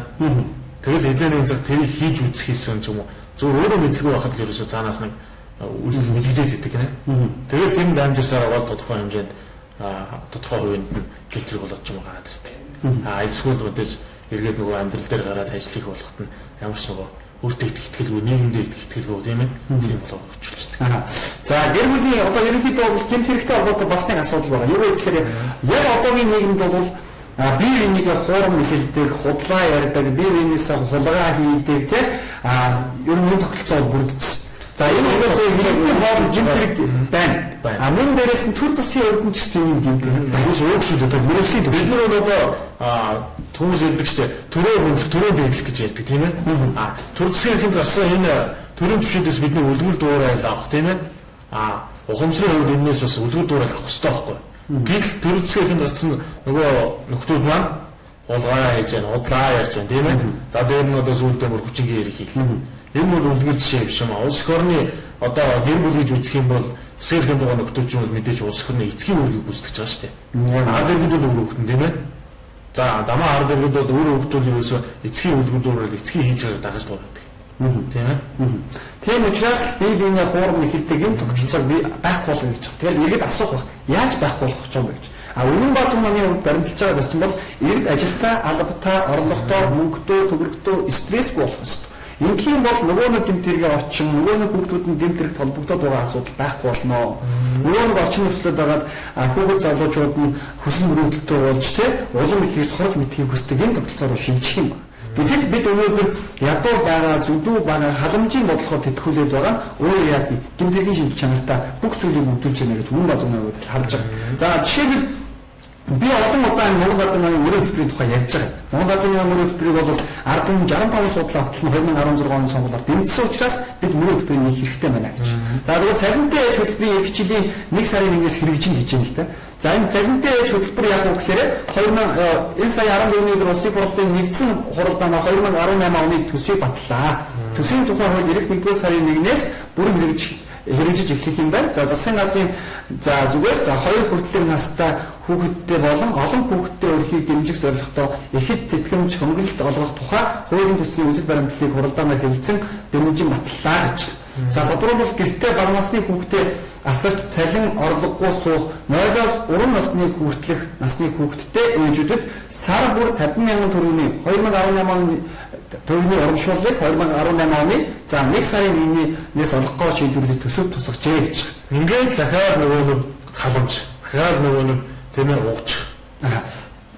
Тэгэл эзэн цаг тэрийг хийж үзэх хийсэн ч юм уу зөв өөрөө мэдлгүй байхад л ерөөсөө цаанаас нэг үлдээд идэг нэ. Тэгэл тэр дамжсараа бол тодорхой хэмжээнд тодорхой хувинд гэмт хэрэг болоод ч юм гараад ирдэг. Эсвэл мэдээж эргээд нөгөө амьдрал дээр гараад ажил хийх болоход нь ямар ч нөгөө өөртөө итгэлгүй нийгэмдээ итгэлгүй тийм ээ. Тийм болоо өчүүлчихдэг. За гэр бүлийн одоо ерөнхийдөө бол гэмт хэрэгтэй холбоотой бас нэг асуудал байгаа. Юу гэхээр яг одоогийн нийгэмд бол бие биенийг хоорон нэлэлдэг, худлаа ярьдаг, бие биенээс хулгай хийдэг тийм ер нь тогтолцоо бүрдсэн. За энэ нэг хоорон гэмт хэрэг байна. Мөн дээрээс нь төр засгийн өргөмж гэсэн юм гэмт хэрэг байна. Өөгшүүд одоо мөрөслийн төвшнөр бол одоо хүмүүс хэлдэг шүү дээ. Төрөө хөндлөх, төрөө дэглэх гэж ярьдаг тийм ээ. Төр засгийн эрхэнд гарсан энэ төрийн түвшиндээс бидний үлгэр дуурайл авах тийм ээ. Ухамсарын хувьд энэс бас үлгэр дуурайл авах хэрэгтэй байхгүй. Гэтэл төр засгийн гарцсан нөгөө нөхдүүд маань уулгаа хийж байна, удлаа ярьж байна тийм ээ. За дээр нь одоо сүүлдээ мөр хүчингийн ярих хийлээ. Энэ бол үлгэр жишээ биш юм аа. Улс орны одоо гэр бүл гэж үзэх юм бол сэрхэн дугаа нөхдүүд ч мэдээж улс орны эцгийн үүргийг гүйцэтгэж байгаа шүү дээ. Ард иргэд бол өөр хөлтөн тийм ээ. За дамаа ард иргэд бол өөр хөлтөл юусэн эцгийн үлгэрдүүрэл эцгийн хийж байгаа дагаж дуурадаг. Тийм ээ. Тийм учраас биений хуурм ихэлдэг юм тогтолцоо би байхгүй болно гэж. Тэгэхээр иргэд асуух баг. Яаж байхгүй болох ч юм бэ гэж. Үнэн баазын маань баримталж байгаа зарчим бол иргэд ажилтаа, албатаа, орлоготой, мөнгөтэй, төгрөгтэй стрессгүй болох ёстой. Ингийн бол нөгөө нэг гэмтэргийн орчин, нөгөө нэг хүүхдүүдийн гэмтэрэг толбогдоод байгаа асуудал байхгүй болно. Нөгөө нэг орчин нөхцөлөд байгаа хүүхэд залуучууд нь хүсэл мөрөөдөлтөй болж улам ихийг сорж мэдхийг хүсдэг энэ тогтолцоороо шилжих юм байна. Гэтэл бид өнөөдөр ядуу байгаа, зүдүү байгаа халамжийн бодлогоор тэтгүүлээд байгаа өөрөө яг гэмтэргийн шинж чанартай бүх зүйлийг өгдүүлж байна гэж үнэн баазын хувьд харж байгаа. За жишээлбэл би олон удаа Монгол Ардын намын мөрөө хөтөлбөрийн тухай ярьж байгаа. Монгол Ардын намын мөрөө хөтөлбөрийг бол 1065 судлаа хөтлөн 2016 оны сонгуулиар дэмжсэн учраас бид мөрөө хөтөлбөрийг хийх хэрэгтэй байна гэж. За тэгвэл цалинтай ээж хөтөлбөрийн эх жилийн 1 сарын 1-ээс хэрэгжин гэж байна л да. За энэ цалинтай ээж хөтөлбөр яг уу гэхээр энэ сая 16 оны улсын хурлын нэгдсэн хуралдаанаа 2018 оны төсвийг батлаа. Төсвийн тухай хууль ирэх 1-р сарын 1-ээс бүрэн хэрэгжиж эхлэх юм байна. За засгийн газрын зүгээс 2 хүртэлх настай хүүхэдтэй болон олон хүүхэдтэй өрхийг дэмжих зорилготой ихэд тэтгэмж хөнгөлөлт олгох тухай хуулийн төслийн үзэл баримтлалыг хуралдаанаар хэлэлцэн дэмжин батлаа гэж. За тодорхойлбол гэртээ бага насны хүүхдээ асарч цалин орлогогүй суух 0-оос 3 насны хүртэлх насны хүүхэдтэй ээжүүдэд сар бүр 50,000 төгрөгийн 2018 оны төгрөгийн урамшууллыг 2018 оны за 1 сарын 1-ээс олгохоор шийдвэрлэх төсөв тусгажээ гэж. Ингээд дахиад нөгөө нэг халамж, дахиад нөгөө нэг тийм ээ уучих.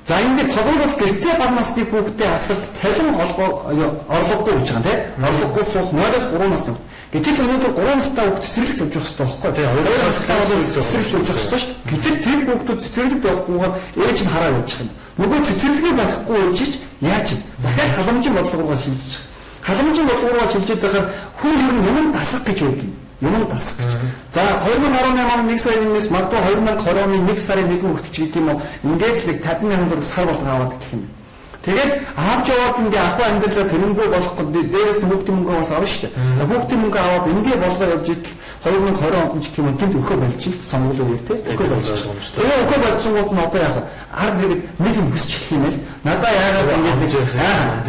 За ингээд тодорхойлбол гэртээ бага насны хүүхдээ асарч цалин орлогогүй гэж байгаа тийм. Орлогогүй суух 0-оос 3 насны. Гэтэл өнөөдөр 3 настай хүүхд цэцэрлэгт явж байгаа байхгүй тийм. 2 настай хүүхд цэцэрлэгт явж байгаа шүү дээ. Гэтэл тэр хүүхдүүд цэцэрлэгт явахгүйгээр ээж нь хараа байж байгаа юм. Нөгөө цэцэрлэгээ барихгүй ээжиж яаж вэ? Дахиад халамжийн бодлогоор шилжиж байгаа. Халамжийн бодлогоор шилжиж байхаар хүн ер нь юм дасах гэж байдаг. Юм дасах гэж. За 2018 оны 1 сарын 1-ээс магадгүй 2020 оны 1 сарын 1 хүртэл ч гэдэг юм уу ингээд л 50,000 төгрөг сар болгон аваад гэх юм. Тэгээд авч яваад ингээ ахуй амьдралаа тэрнгөө болох гэдэг дээрээс нь хүүхдийн мөнгөө бас авна шүү дээ. Хүүхдийн мөнгө аваад ингээ болгоо явж идэл 2020 онд ч гэх юм тэнд өхөө болж ил сонгууль үеэр тий. Өхөө болж байгаа юм шүү дээ. Тэгээ өхөө болцсонгууд нь одоо яах вэ? Ард иргэд нэг юм хүсч эхлэх юм байл. Надаа яагаад ингээ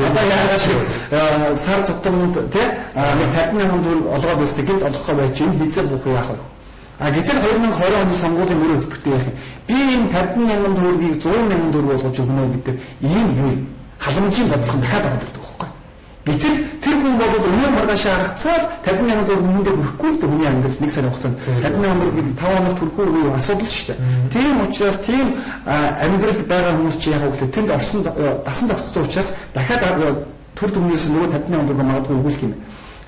надаа яагаад сар тутамд тий 50,000 төгрөг олгоод байсан гинт олгохоо байж энэ хизээ бух яах вэ? Гэтэл 2020 оны сонгуулийн мөрөө хөтөлбөртэй яах юм? Би энэ 50,000 төгрөгийг 100,000 төгрөг болгож өгнө гэдэг ийм юу юм? Халамжийн бодлого дахиад авдаг байхгүй. Гэтэл тэр хүн бол өнөө маргаашаа харгацаад 50,000 төгрөг мөнгө хөрөхгүй л хүний амьдрал 1 сарын хугацаанд 50,000 төгрөгийг 5 хоногт хүрэх үү асуудал шүү дээ. Тийм учраас тийм амьдралд байгаа хүмүүс чи яг үгүй тэнд орсон дасан зохицсон учраас дахиад төр дүнээс нөгөө 50,000 төгрөг магадгүй өгүүлэх юм.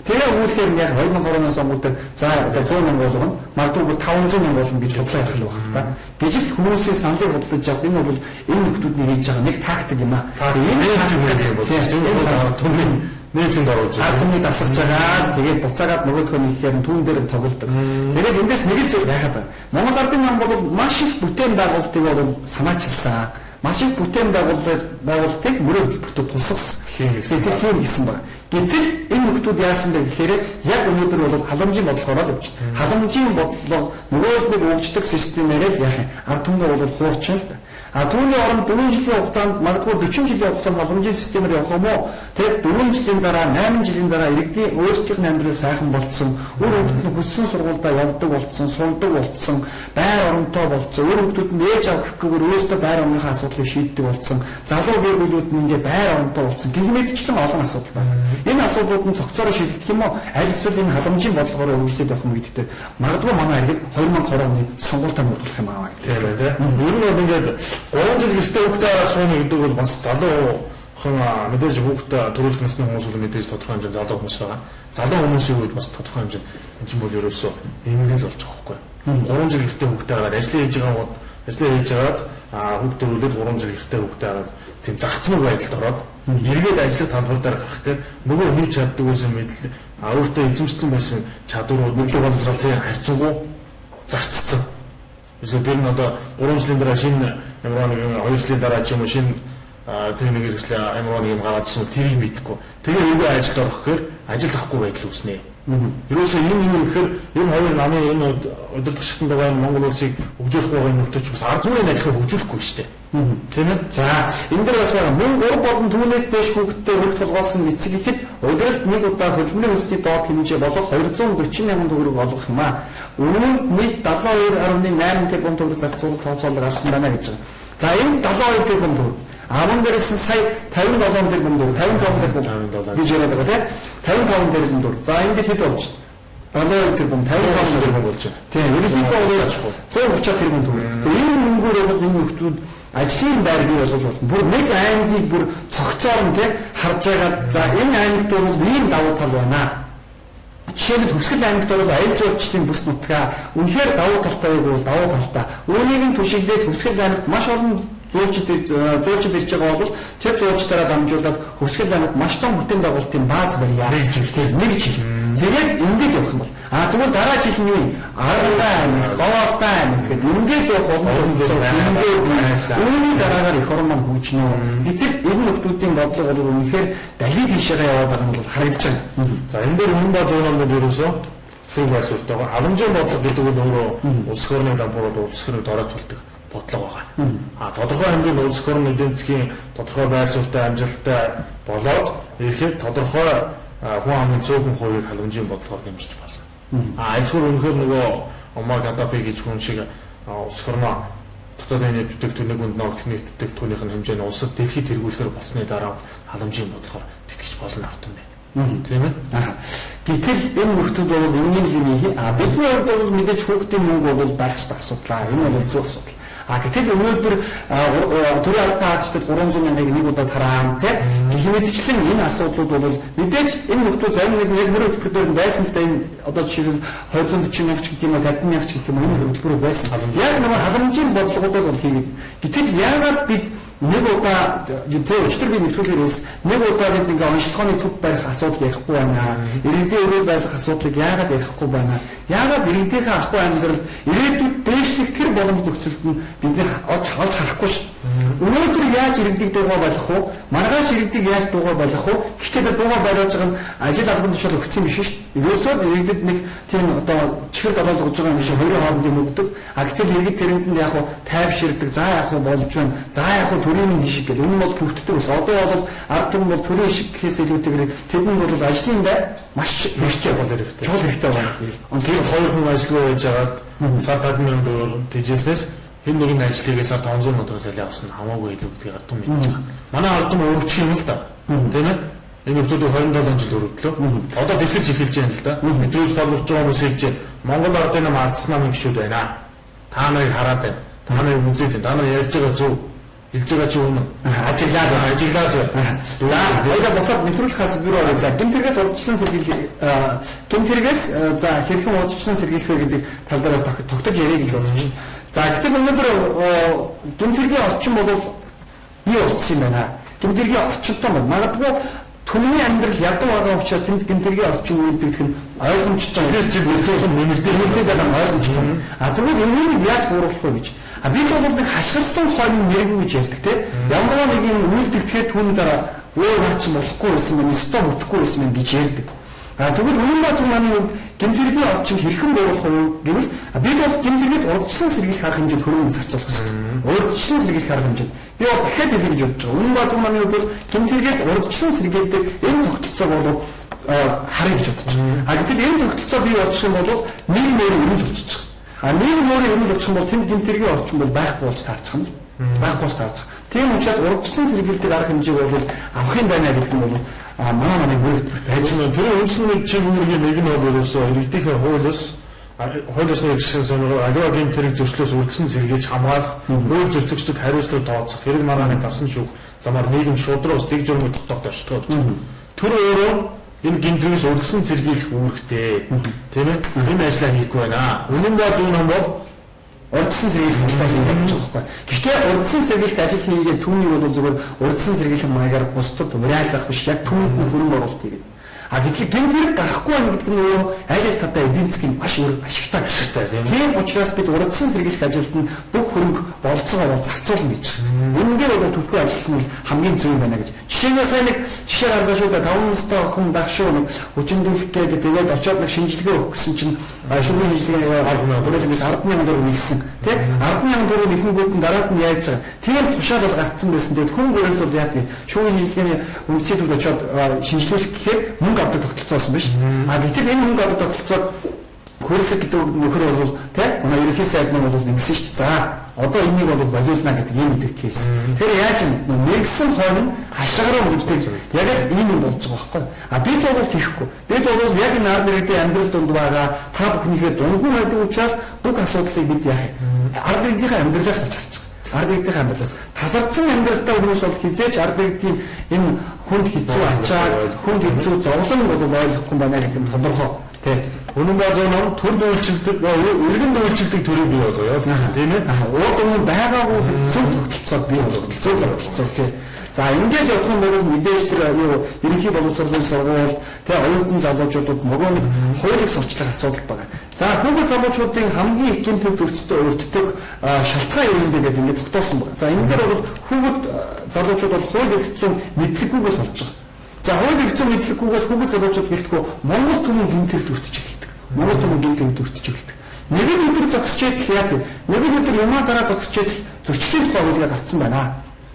Тэгээ өгүүлэхээр яг 2003 оноос онгуудад за одоо 100,000 болгоно магадгүй 500,000 болно гэж бодлоо ярих л байна та. Гэвч хүмүүсийн саналыг бодлож авах энэ бол энэ нөхдүүдний хийж байгаа нэг тактик юм аа. Энэ тактик юм болж байна. Түмэн нийтэнд оруулж байгаа. Ардны дасгаж байгаа. Тэгээд буцаагаад нөгөөхөө нэхээр түүн дээр нь тоглодог. Тэгээд эндээс нэг л зүйл яхаад байна. Монгол ардын нам бол маш их бүтээн байгуулалтыг бол санаачилсан. Маш их бүтээн байгуулалтыг мөрөө хөтөлбөртөд тусгасан. Тэгэхээр хийсэн байна. Гэтэл энэ нөхдүүд яасан бэ гэхээр яг өнөөдөр бол халамжийн бодлогоор л явж байна. Халамжийн бодлого нөгөө л нэг өгчдөг системээр л яах юм. Ард түмний бол хуурчин л да. Түүний оронд 4 жилийн хугацаанд магадгүй 40 жилийн хугацаанд халамжийн системээр явах юм уу? Тэгээд 4 жилийн дараа 8 жилийн дараа иргэдийн өөрсдийнх нь амьдрал сайхан болцсон, өөр хүүхдүүд нь хүссэн сургуультай явдаг болцсон, сурдаг болцсон, байр оронтой болцсон, өөр хүүхдүүд нь ээж авах гэхгүйгээр өөрсдөө байр орныхаа асуудлыг шийддэг болцсон, залуу гэр бүлүүд нь ингээ байр оронтой болцсон. Гэх мэтчлэн олон асуудал байна. Энэ асуудлууд нь цогцоороо шийдэх юм уу? Аль эсвэл энэ халамжийн бодлогоор үргэлжлээд явах юм гэдэгт магадгүй манай иргэд 2020 оны сонгуультай мөрдөх юм аа гэдэг. Тийм ээ. Ер нь бол ингээд 3 жил гэртээ хүүхдээ аваад сууна гэдэг бол бас залуухан мэдээж хүүхдээ төрүүлэх насны хүмүүс бол мэдээж тодорхой хэмжээнд залуу хүмүүс байгаа. Залуу хүмүүсийн үед бас тодорхой хэмжээнд энэ чинь бол ерөөсөө эмгэл болж байгаа байхгүй. 3 жил гэртээ хүүхдээ аваад ажил хийж байгаад хүүхд төрүүлээд 3 жил гэртээ хүүхдээ аваад тийм загцмаг байдалд ороод эргээд ажлын талбар дээр гарах гээд нөгөө хийж чаддаг байсан өөртөө эзэмшсэн байсан чадварууд нөлөө боловсролын харьцангуй зарцсан. Эсвэл тэр нь одоо 3 жилийн дараа шинэ ямар нэг 2 жилийн дараа ч юм уу шинэ техник хэрэгсэл ямар нэг юм гараад ирсэн тэрийг мэдэхгүй. Тэгээ өвөө ажилд орох гэхээр ажил авахгүй байдал үүснэ. Ерөөсөө энэ юу гэхээр энэ хоёр намын энэ удирдах шатнд байгаа Монгол улсыг хөгжүүлэх байгаа нөхдөч бас ард зүрийн ажлыг хөгжүүлэхгүй шүү дээ. Тийм ээ. За энэ дээр бас байгаа мөн 3 болон түүнээс дээш хүүхэдтэй хөрөг толгоосон эцэг ихэд удиралд нэг удаа хөдөлмөрийн өсөлтийн доод хэмжээ болох 248 төгрөг олгох юм аа. Үүнд нэг 72.8 тэрбум төгрөг зарцуулалт тооцоолол гарсан байна гэж байгаа. За энэ 72 тэрбум төгрөг 10 дээрээс сая 57 тэрбум төгрөг 55 тэрбум гэж яриад байгаа тийм 55 тэрбум төгрөг. За ингээд хэд болж 72 тэрбум 55 тэрбум болж байна. Тийм ерөнхийдөө 130 тэрбум төгрөг. Энэ мөнгөөр бол энэ нөхдүүд ажлын байр бий болгож болно. Бүр нэг аймгийг бүр цогцоор нь тийм харж байгаа. За энэ аймагт бол ийм давуу тал байна. Жишээлбэл Төгсгөл аймагт бол аялал жуулчлалын бүс нутгаа үнэхээр давуу талтай бол давуу талтай. Үүнийг нь түшиглээд Төгсгөл аймагт маш олон зуурчид ирж байгаа бол тэр зуурчдаараа дамжуулаад Төгсгөл аймагт маш том бүтээн байгуулалтын бааз барьяа. Нэг жил. Тэгээд ингээд явах юм бол тэгвэл дараа жил нь юу? Аргатай аймаг, Говьалтай аймаг гэдэг ингээд явах олон үүний дараагаар их орон маань хөгжнө. Гэтэл энэ нөхдүүдийн бодлого бол үнэхээр далийг тийшээ яваад байгаа нь бол харагдаж байна. За энэ дээр үнэн ба зуунууд ерөөсөө хэсэг байсуултаа халамжийн бодлого гэдэг нь өөрөө улс орны дампуурууд улс орныг дороотуулдаг бодлого байгаа. Тодорхой хэмжээнд улс орны эдийн засгийн тодорхой байр суурьтай амжилттай болоод ирэхэд тодорхой хүн амын цөөхөн хувийг халамжийн бодлогоор дэмжиж болно. Альсгүр үнэхээр нөгөө Омар Гаддафи гэж хүн шиг улс орноо дотоодын нийт бүтээгдэхүүнийг ногдох нийт бүтээгдэхүүнийх нь хэмжээний улсад дэлхийд тэргүүлэхээр болсны дараа халамжийн бодлогоор тэтгэж болно ард юм байна. Тийм ээ. Гэтэл энэ нөхдүүд бол энгийн юм бидний хувьд бол мэдээж хүүхдийн мөнгө бол байх ёстой асуудал. Энэ бол зөв асуудал. Гэтэл өнөөдөр төрийн албан хаагчдад 300 мянгыг нэг удаад хараан тийм гэх мэтчлэн энэ асуудлууд бол мэдээж энэ нөхдүүд зарим нэг яг мөрөд хөтөлбөр байсан л да энэ одоо жишээлбэл 240 мянгач гэдэг юм уу 50 мянгач гэдэг юм уу энэ хөтөлбөр байсан. Яг нэг халамжийн бодлогуудыг бол хийгээд гэтэл яагаад бид нэг удаа тэр өчтөр би нэвтрүүлгээрээс нэг удаа бид ингээ онцлогооны төв барих асуудал ярихгүй байна. Иргэдийн өрөө барих асуудлыг яагаад ярихгүй байна? Яагаад иргэдийнхээ ахуй амьдрал ирээдүйд дээшлэх тэр боломж нөхцөлд нь бид олж харахгүй ш. Өнөөдөр яаж иргэдийг дуугаа байлгах вэ? Маргааш иргэдийг яаж дуугаа байлгах вэ? Гэхдээ дуугаа байлгаж байгаа нь ажил албан тушаал өгсөн биш ш. Ерөөсөө иргэдэд нэг тийм одоо чихэр долоолгож байгаа юм шиг хоёрын хоорондын мөгдөг. Гэтэл иргэд тэрэнд нь яг хуу тайвширдаг. За яг хуу болж байна. За яг хуу төрийн шиг гэл энэ бол бүрддэг ус. Одоо бол ард түмэн бол төрийн шиг гэхээс илүүтэйгээр тэдэнд бол ажлын бай маш хэрэгтэй бол хэрэгтэй. Чухал хэрэгтэй байна. Онцлог хоёр хүн ажилгүй байж байгаад сард 100000 төгрөг тэжээснээс хэн нэгэн ажлыгээ сард 500 сая төгрөг залуу авсан хамаагүй илүү гэдгийг ард түмэн мэдж байгаа. Манай ард түмэн өргөчих юм л да. Тийм ээ. Энэ хүмүүсд 27 жил өргөдлөө. Одоо дэсэлж эхэлж байна л да. Мэдрэл толгорч байгаа хүмүүс хэлж Монгол ардын нам ардсан намын гишүүд байна. Та нарыг хараад байна. Та нарыг үзээд байна. Та нар ярьж байгаа зөв. Хэлж байгаа чи үнэн. Ажиглаад байна. За, хоёулаа буцаад нэвтрүүлэхээс бюро за гэмтэргээс урдчилсан сэргийлэх гэмтэргээс за хэрхэн урдчилсан сэргийлэх вэ гэдэг тал дээр бас тогтож ярих гэж бодож байна. За, гэтэл өнөөдөр гэмтэргийн орчин бол юу болчихсон юм байна? Гэмтэргийн орчинтой бол магадгүй Түмний амьдрал ядуу байгаа учраас тэнд гэмтэргийн орчин үйлдэгдэх нь ойлгомжтой. Тэгэхээр чи бүрдсэн нэмэгдээ байгаа ойлгомжтой. Тэгвэл үүнийг яаж бууруулах вэ гэж. Би бол нэг хашгирсан хойно нэргүй гэж ярьдаг тийм. Ямар нэг юм үйлдэгдэхэд түүний дараа өө наач болохгүй байсан юм, өстө бүтэхгүй байсан юм гэж ярьдаг. Тэгвэл үнэн бац маань гэмтэргийн орчин хэрхэн бууруулах вэ гэвэл би бол гэмтэргээс урдчлан сэргийлэх арга хэмжээнд хөрөнгө зарцуулах гэсэн. Урдчлан сэргийлэх арга хэмжээнд би бол дахиад хэлье гэж бодож байгаа. Үнэн бац маань бол гэмтэргээс урдчлан сэргийлдэг энэ тогтолцоог бол харъя гэж бодож байгаа. Гэтэл энэ тогтолцоо бий болчих юм бол нэг мөрөөр өрнөж очиж байгаа. Нэг мөрөөр өрнөж очих юм бол тэнд гэмтэргийн орчин бол байхгүй болж таарчих юм л. Байхгүй болж таарчих. Тийм учраас урдчлан сэргийлдэг арга хэмжээг бол авахын байна гэх юм бол манай бүрт байж байгаа. Тэр үндсний чиг үүргийн нэг нь бол ерөөсөө иргэдийнхээ хуулиас нэгсэн сонирхол аливаагийн тэрэг зөрчлөөс үргэлжлэн сэргийлж хамгаалах, өөр зөрчигчдөд хариуцлага тооцох, хэрэг марааны дасан шүүх замаар нийгэм шудрагс дэг журмыг тогтоох зорилготой байна. Тэр өөрөө энэ гэмтрээс үргэлжлэн сэргийлэх үүрэгтэй. Тийм ээ? Энэ ажлаа хийхгүй байна. Үнэн ба зөв නම් бол урдсан сэргийлэх ажлаа хийх гэж байгаа байхгүй. Гэхдээ урдсан сэргийлэх ажил хийгээд түүнийг бол зүгээр урдсан сэргийлэх маягаар бусдад уриалгах биш яг түүнд хөрөнгө оруулалт хийгээд. Гэтэл гэмт хэрэг гарахгүй байна гэдэг нь өөрөө аль аль талаа эдийн засгийн маш өрөг ашигтай ашигтай тийм учраас бид урдсан сэргийлэх ажилд нь бүх хөрөнгө болцоогоо зарцуулна гэж. Үнэндээ бол төлхөө ажиллах нь хамгийн зөв юм байна гэж. Жишээ гаргаж шүү дээ 5 настай охин дагшуу нэг хүчиндүүлэх гэдэг тэгээд очоод нэг шинжилгээ өгөх гэсэн чинь шүүхийн шинжилгээ 10,000 төгрөг нэгсэн тийм 10,000 төгрөг нэхэнгүүт нь дараад нь яаж байгаа. Тийм тушаал бол гартсан байсан. Тэгээд хүн бүрээс бол яг шүүхийн шинжилгээний үндсийг очоод шинжилүүлэх гэхээр мөнгө авдаг тогтолцоосон биш. Гэтэл энэ мөнгө авдаг тогтолцоо хөрөлсөг гэдэг нөхөр бол тийм манай ерөнхий сайд нь бол ингэсэн шүү дээ. За одоо энийг бол болиулна гэдэг юм гэдэг кейс. Тэгэхээр яаж нэгсэн хойно хашгираа гэдэг яг л ийм юм болж байгаа байхгүй. Бид бол хийхгүй. Бид бол яг энэ ард иргэдийн амьдрал донд байгаа та бүхнийхээ дунгуй байдаг учраас бүх асуудлыг бид яах юм. Ард иргэдийн амьдралаас болж харж байгаа. Ард иргэдийн амьдралаас тасарсан амьдралтай хүмүүс бол хизээч ард иргэдийн энэ хүнд хэцүү ачаад хүнд хэцүү зовлон бол ойлгохгүй байна гэдэг нь тодорхой. Тэг. Үнэн базар ном төр үйлчлдэг, иргэн үйлчлдэг төрийг бий болгоё. Тийм ээ. Уур дүн байгаагүй зөв тогтолцоо бий болгох. Зөв тогтолцоо тийм. За ингээд явах юм бол мэдээж тэр ерөнхий боловсролын сургууль, тэг оюутан залуучуудад нөгөө нэг хуулийг сурчлах асуудал байгаа. За хүүхэд залуучуудын хамгийн их гэмт төвчтэй өртдөг шалтгаан юу юм бэ гэдэг ингээд тогтоосон байна. За энэ дээр бол хүүхэд залуучууд бол хууль эрх зүйн мэдлэггүйгээс болж байгаа. За хууль эрх зүйн мэдлэггүйгээс хүүхэд залуучууд гэлтгүү Монгол түмэн гэмтэрд өртөж эхэлдэг. Монгол түмэн гэмтэрд өртөж эхэлдэг. Нэг нь өдөр зогсчээд л яг нэг нь өдөр юмаа зараа зогсчээд л зөрчлийн тухай хуулийг гаргацсан байна.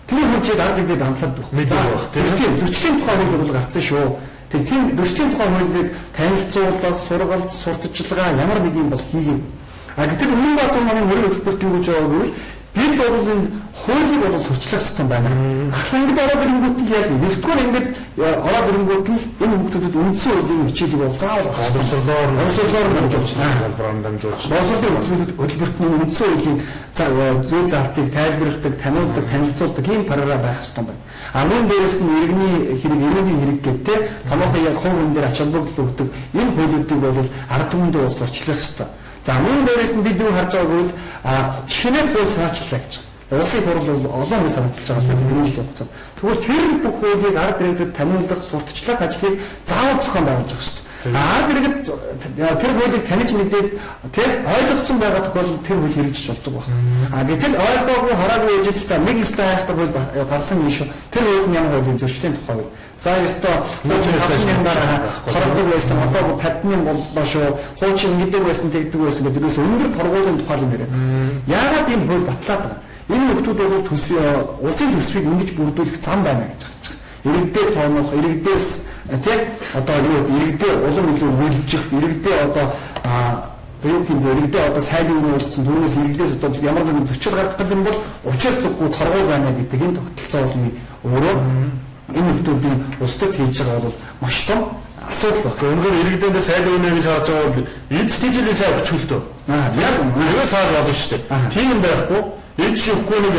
Тэр хүчээр ард иргэдэд хамтлаад байх. Мэдээ байх. Тийм зөрчлийн тухай хууль бол гаргацсан шүү. Тийм зөрчлийн тухай хуулийг танилцуулах, сургалт, сурталчилгаа ямар нэг юм бол хийгээв. Гэтэл өмнө базар намын мөрийн хөтөлбөрт юу гэж байгаа вэ? Бид бол энэ хуулийг бол сурчлах хэрэгтэй байна. Ахлангад ороод ирэнгүүт л яг 9-р ангид ороод ирэнгүүт л энэ хүмүүсд үндсэн хуулийн хичээлийг бол заавал боловсролоор дамжуулж боловсролын хөтөлбөртний үндсэн хуулийн зүй залтыг тайлбарладаг, таниулдаг, танилцуулдаг ийм параграф байх хэрэгтэй байна. Мөн дээрээс нь иргэний хэрэг гэдэг томоохон яг хувь хүн дээр ач холбогдол өгдөг энэ хуулиудыг бол ард түмэнд бол сурчлах хэрэгтэй. За мөн дээрээс нь бид юу харж байгааг бол шинэ хууль саачлаа гэж. Улсын хурал бол олон хууль санаачилж байгаа шүү дээ жилийн хугацаанд. Тэгвэл тэр бүх хуулийг ард иргэдэд таниулах, сурталчлах ажлыг заавал зохион байгуулж байгаа шүү дээ. Ард иргэд тэр хуулийг таних мэдээд тэр ойлгогдсон байгаа тохиолдолд тэр хууль хэрэгжиж болж байгаа байна. Гэтэл ойлгоогүй хараагүй ижил за нэг өстой хайхтар хууль гарсан юм шүү. Тэр хууль нь ямар хуулийн зөрчлийн тухай хууль. За ёстой хуучны хордог байсан одоо 50,000 боллоо шүү. Хуучин ингэдэг байсан тэгдэг байсан гэдэг нь өндөр торгуулийн тухай юм яриад. Яагаад ийм хууль батлаад байгаа? Энэ нөхдүүд бол улсын төсвийг ингэж бүрдүүлэх зам байна гэж харж байгаа. Иргэдээ тоонох, иргэдээс тийм одоо юу иргэдээ улам илүү үйлжих, иргэдээ одоо иргэдээ одоо сайлын үр олдсон түүнээс иргэдээс одоо ямар нэгэн зөрчил гаргах юм бол учир зүггүй торгуул байна гэдэг энэ тогтолцоо өөрөө энэ нөхдүүдийн улс төрд хийж байгаа бол маш том асуудал байна. Өнөөдөр иргэдэндээ сайлын үнэ гэж харж байгаа бол эд сэтгэлийн сайн өчгөлтөө. Яг үнэ сааж болно шүү дээ. Тийм байхгүй. Эд шивхгүй нэг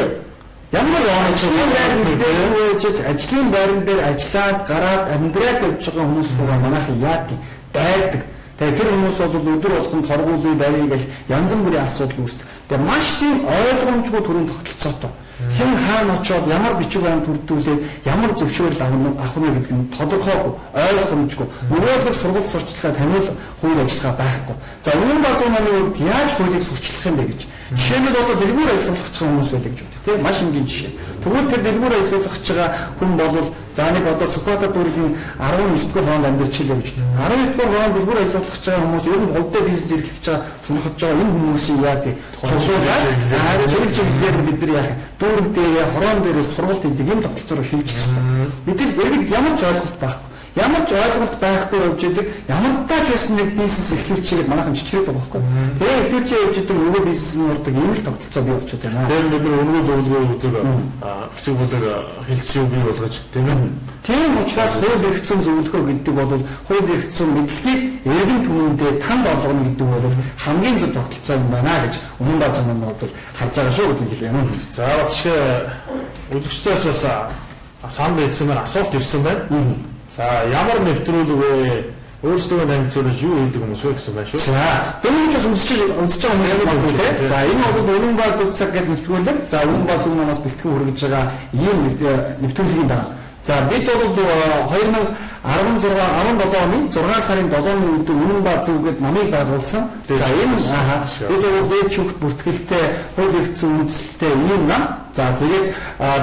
ямар ажлын байран дээр ажлын байран дээр ажиллаад гараад амьдраад явж байгаа хүмүүс байгаа манайхан яад байдаг. Тэгэхээр тэр хүмүүс бол өдөр болгон торгуулын барийг л янз бүрийн асуудал үүсдэг. Тэгээ маш тийм ойлгомжгүй төрлийн тогтолцоотой. Хэн хаана очоод ямар бичиг баримт бүрдүүлээд ямар зөвшөөрөл авах нь гэдэг нь тодорхойгүй, ойлгомжгүй. Нөгөөдлөг сургалт сурталчилгаа таниул хууль ажиллагаа байхгүй. За үнэн базар намын үед яаж хуулийг сурчлах юм бэ гэж. Жишээ нь одоо дэлгүүр ажиллах гэж байгаа хүмүүс байлаа гэж үү. Тийм маш энгийн жишээ. Тэгвэл тэр дэлгүүр ажиллах гэж байгаа хүн бол за нэг одоо Сүхбаатар дүүргийн 19-р хоонд амьдарчлаа гэж. 19-р хоонд дэлгүүр ажиллах гэж байгаа хүмүүс ер нь хувьдаа бизнес эрхлэх гэж байгаа сонирхож байгаа энэ хүмүүсийн яа тий. Чиглэлээр бид нар яах дүүрэг дээр хороон дээр сургалт хийдэг юм тогтолцоороо шилжих хэрэгтэй. Бид иргэд ямар ч ойлголт байхгүй. Ямар ч ойлголт байхгүй явж идэг ямар тач байсан нэг бизнес эхлүүлчихээд манайхан чичрээд байгаа байхгүй. Тэгээ эхлүүлчихээ явж идэг нөгөө бизнес нь урдаг ийм л тогтолцоо бий болчиход байна. Тэр бид нар өнөө зөвлөгөө өгдөг хэсэг болог хэлцээ бий болгож тийм ээ. Тийм учраас хууль эрх зүйн зөвлөгөө гэдэг бол хууль эрх зүйн мэдлэгийг иргэн түмэндээ танд олгоно гэдэг бол хамгийн зөв тогтолцоо юм байна гэж өмнө базар намууд бол харж байгаа шүү гэдэг хэлээ. За батшгүй үзэгчдээс бас санал хэлсэн байна, асуулт ирсэн байна. За ямар нэвтрүүлэг вэ? Өөрсдөө танилцуулж юу хийдэг хүмүүс вэ гэсэн байна шүү. За дөрөв ч бас үзэж байгаа хүмүүс байна тийм. За энэ бол үнэн ба зөв цаг гэдэг нэвтрүүлэг. За үнэн ба зөв намаас бэлтгэн хүргэж байгаа ийм нэвтрүүлгийн даа. За бид бол 2017 оны 6 сарын 7-ны үед Үнэнбаа зөв гээд намыг байгуулсан. За энэ бид бол дээд шүүхт бүртгэлтэй хууль эрх зүйн үндэслэлтэй ийм нам. За тэгээд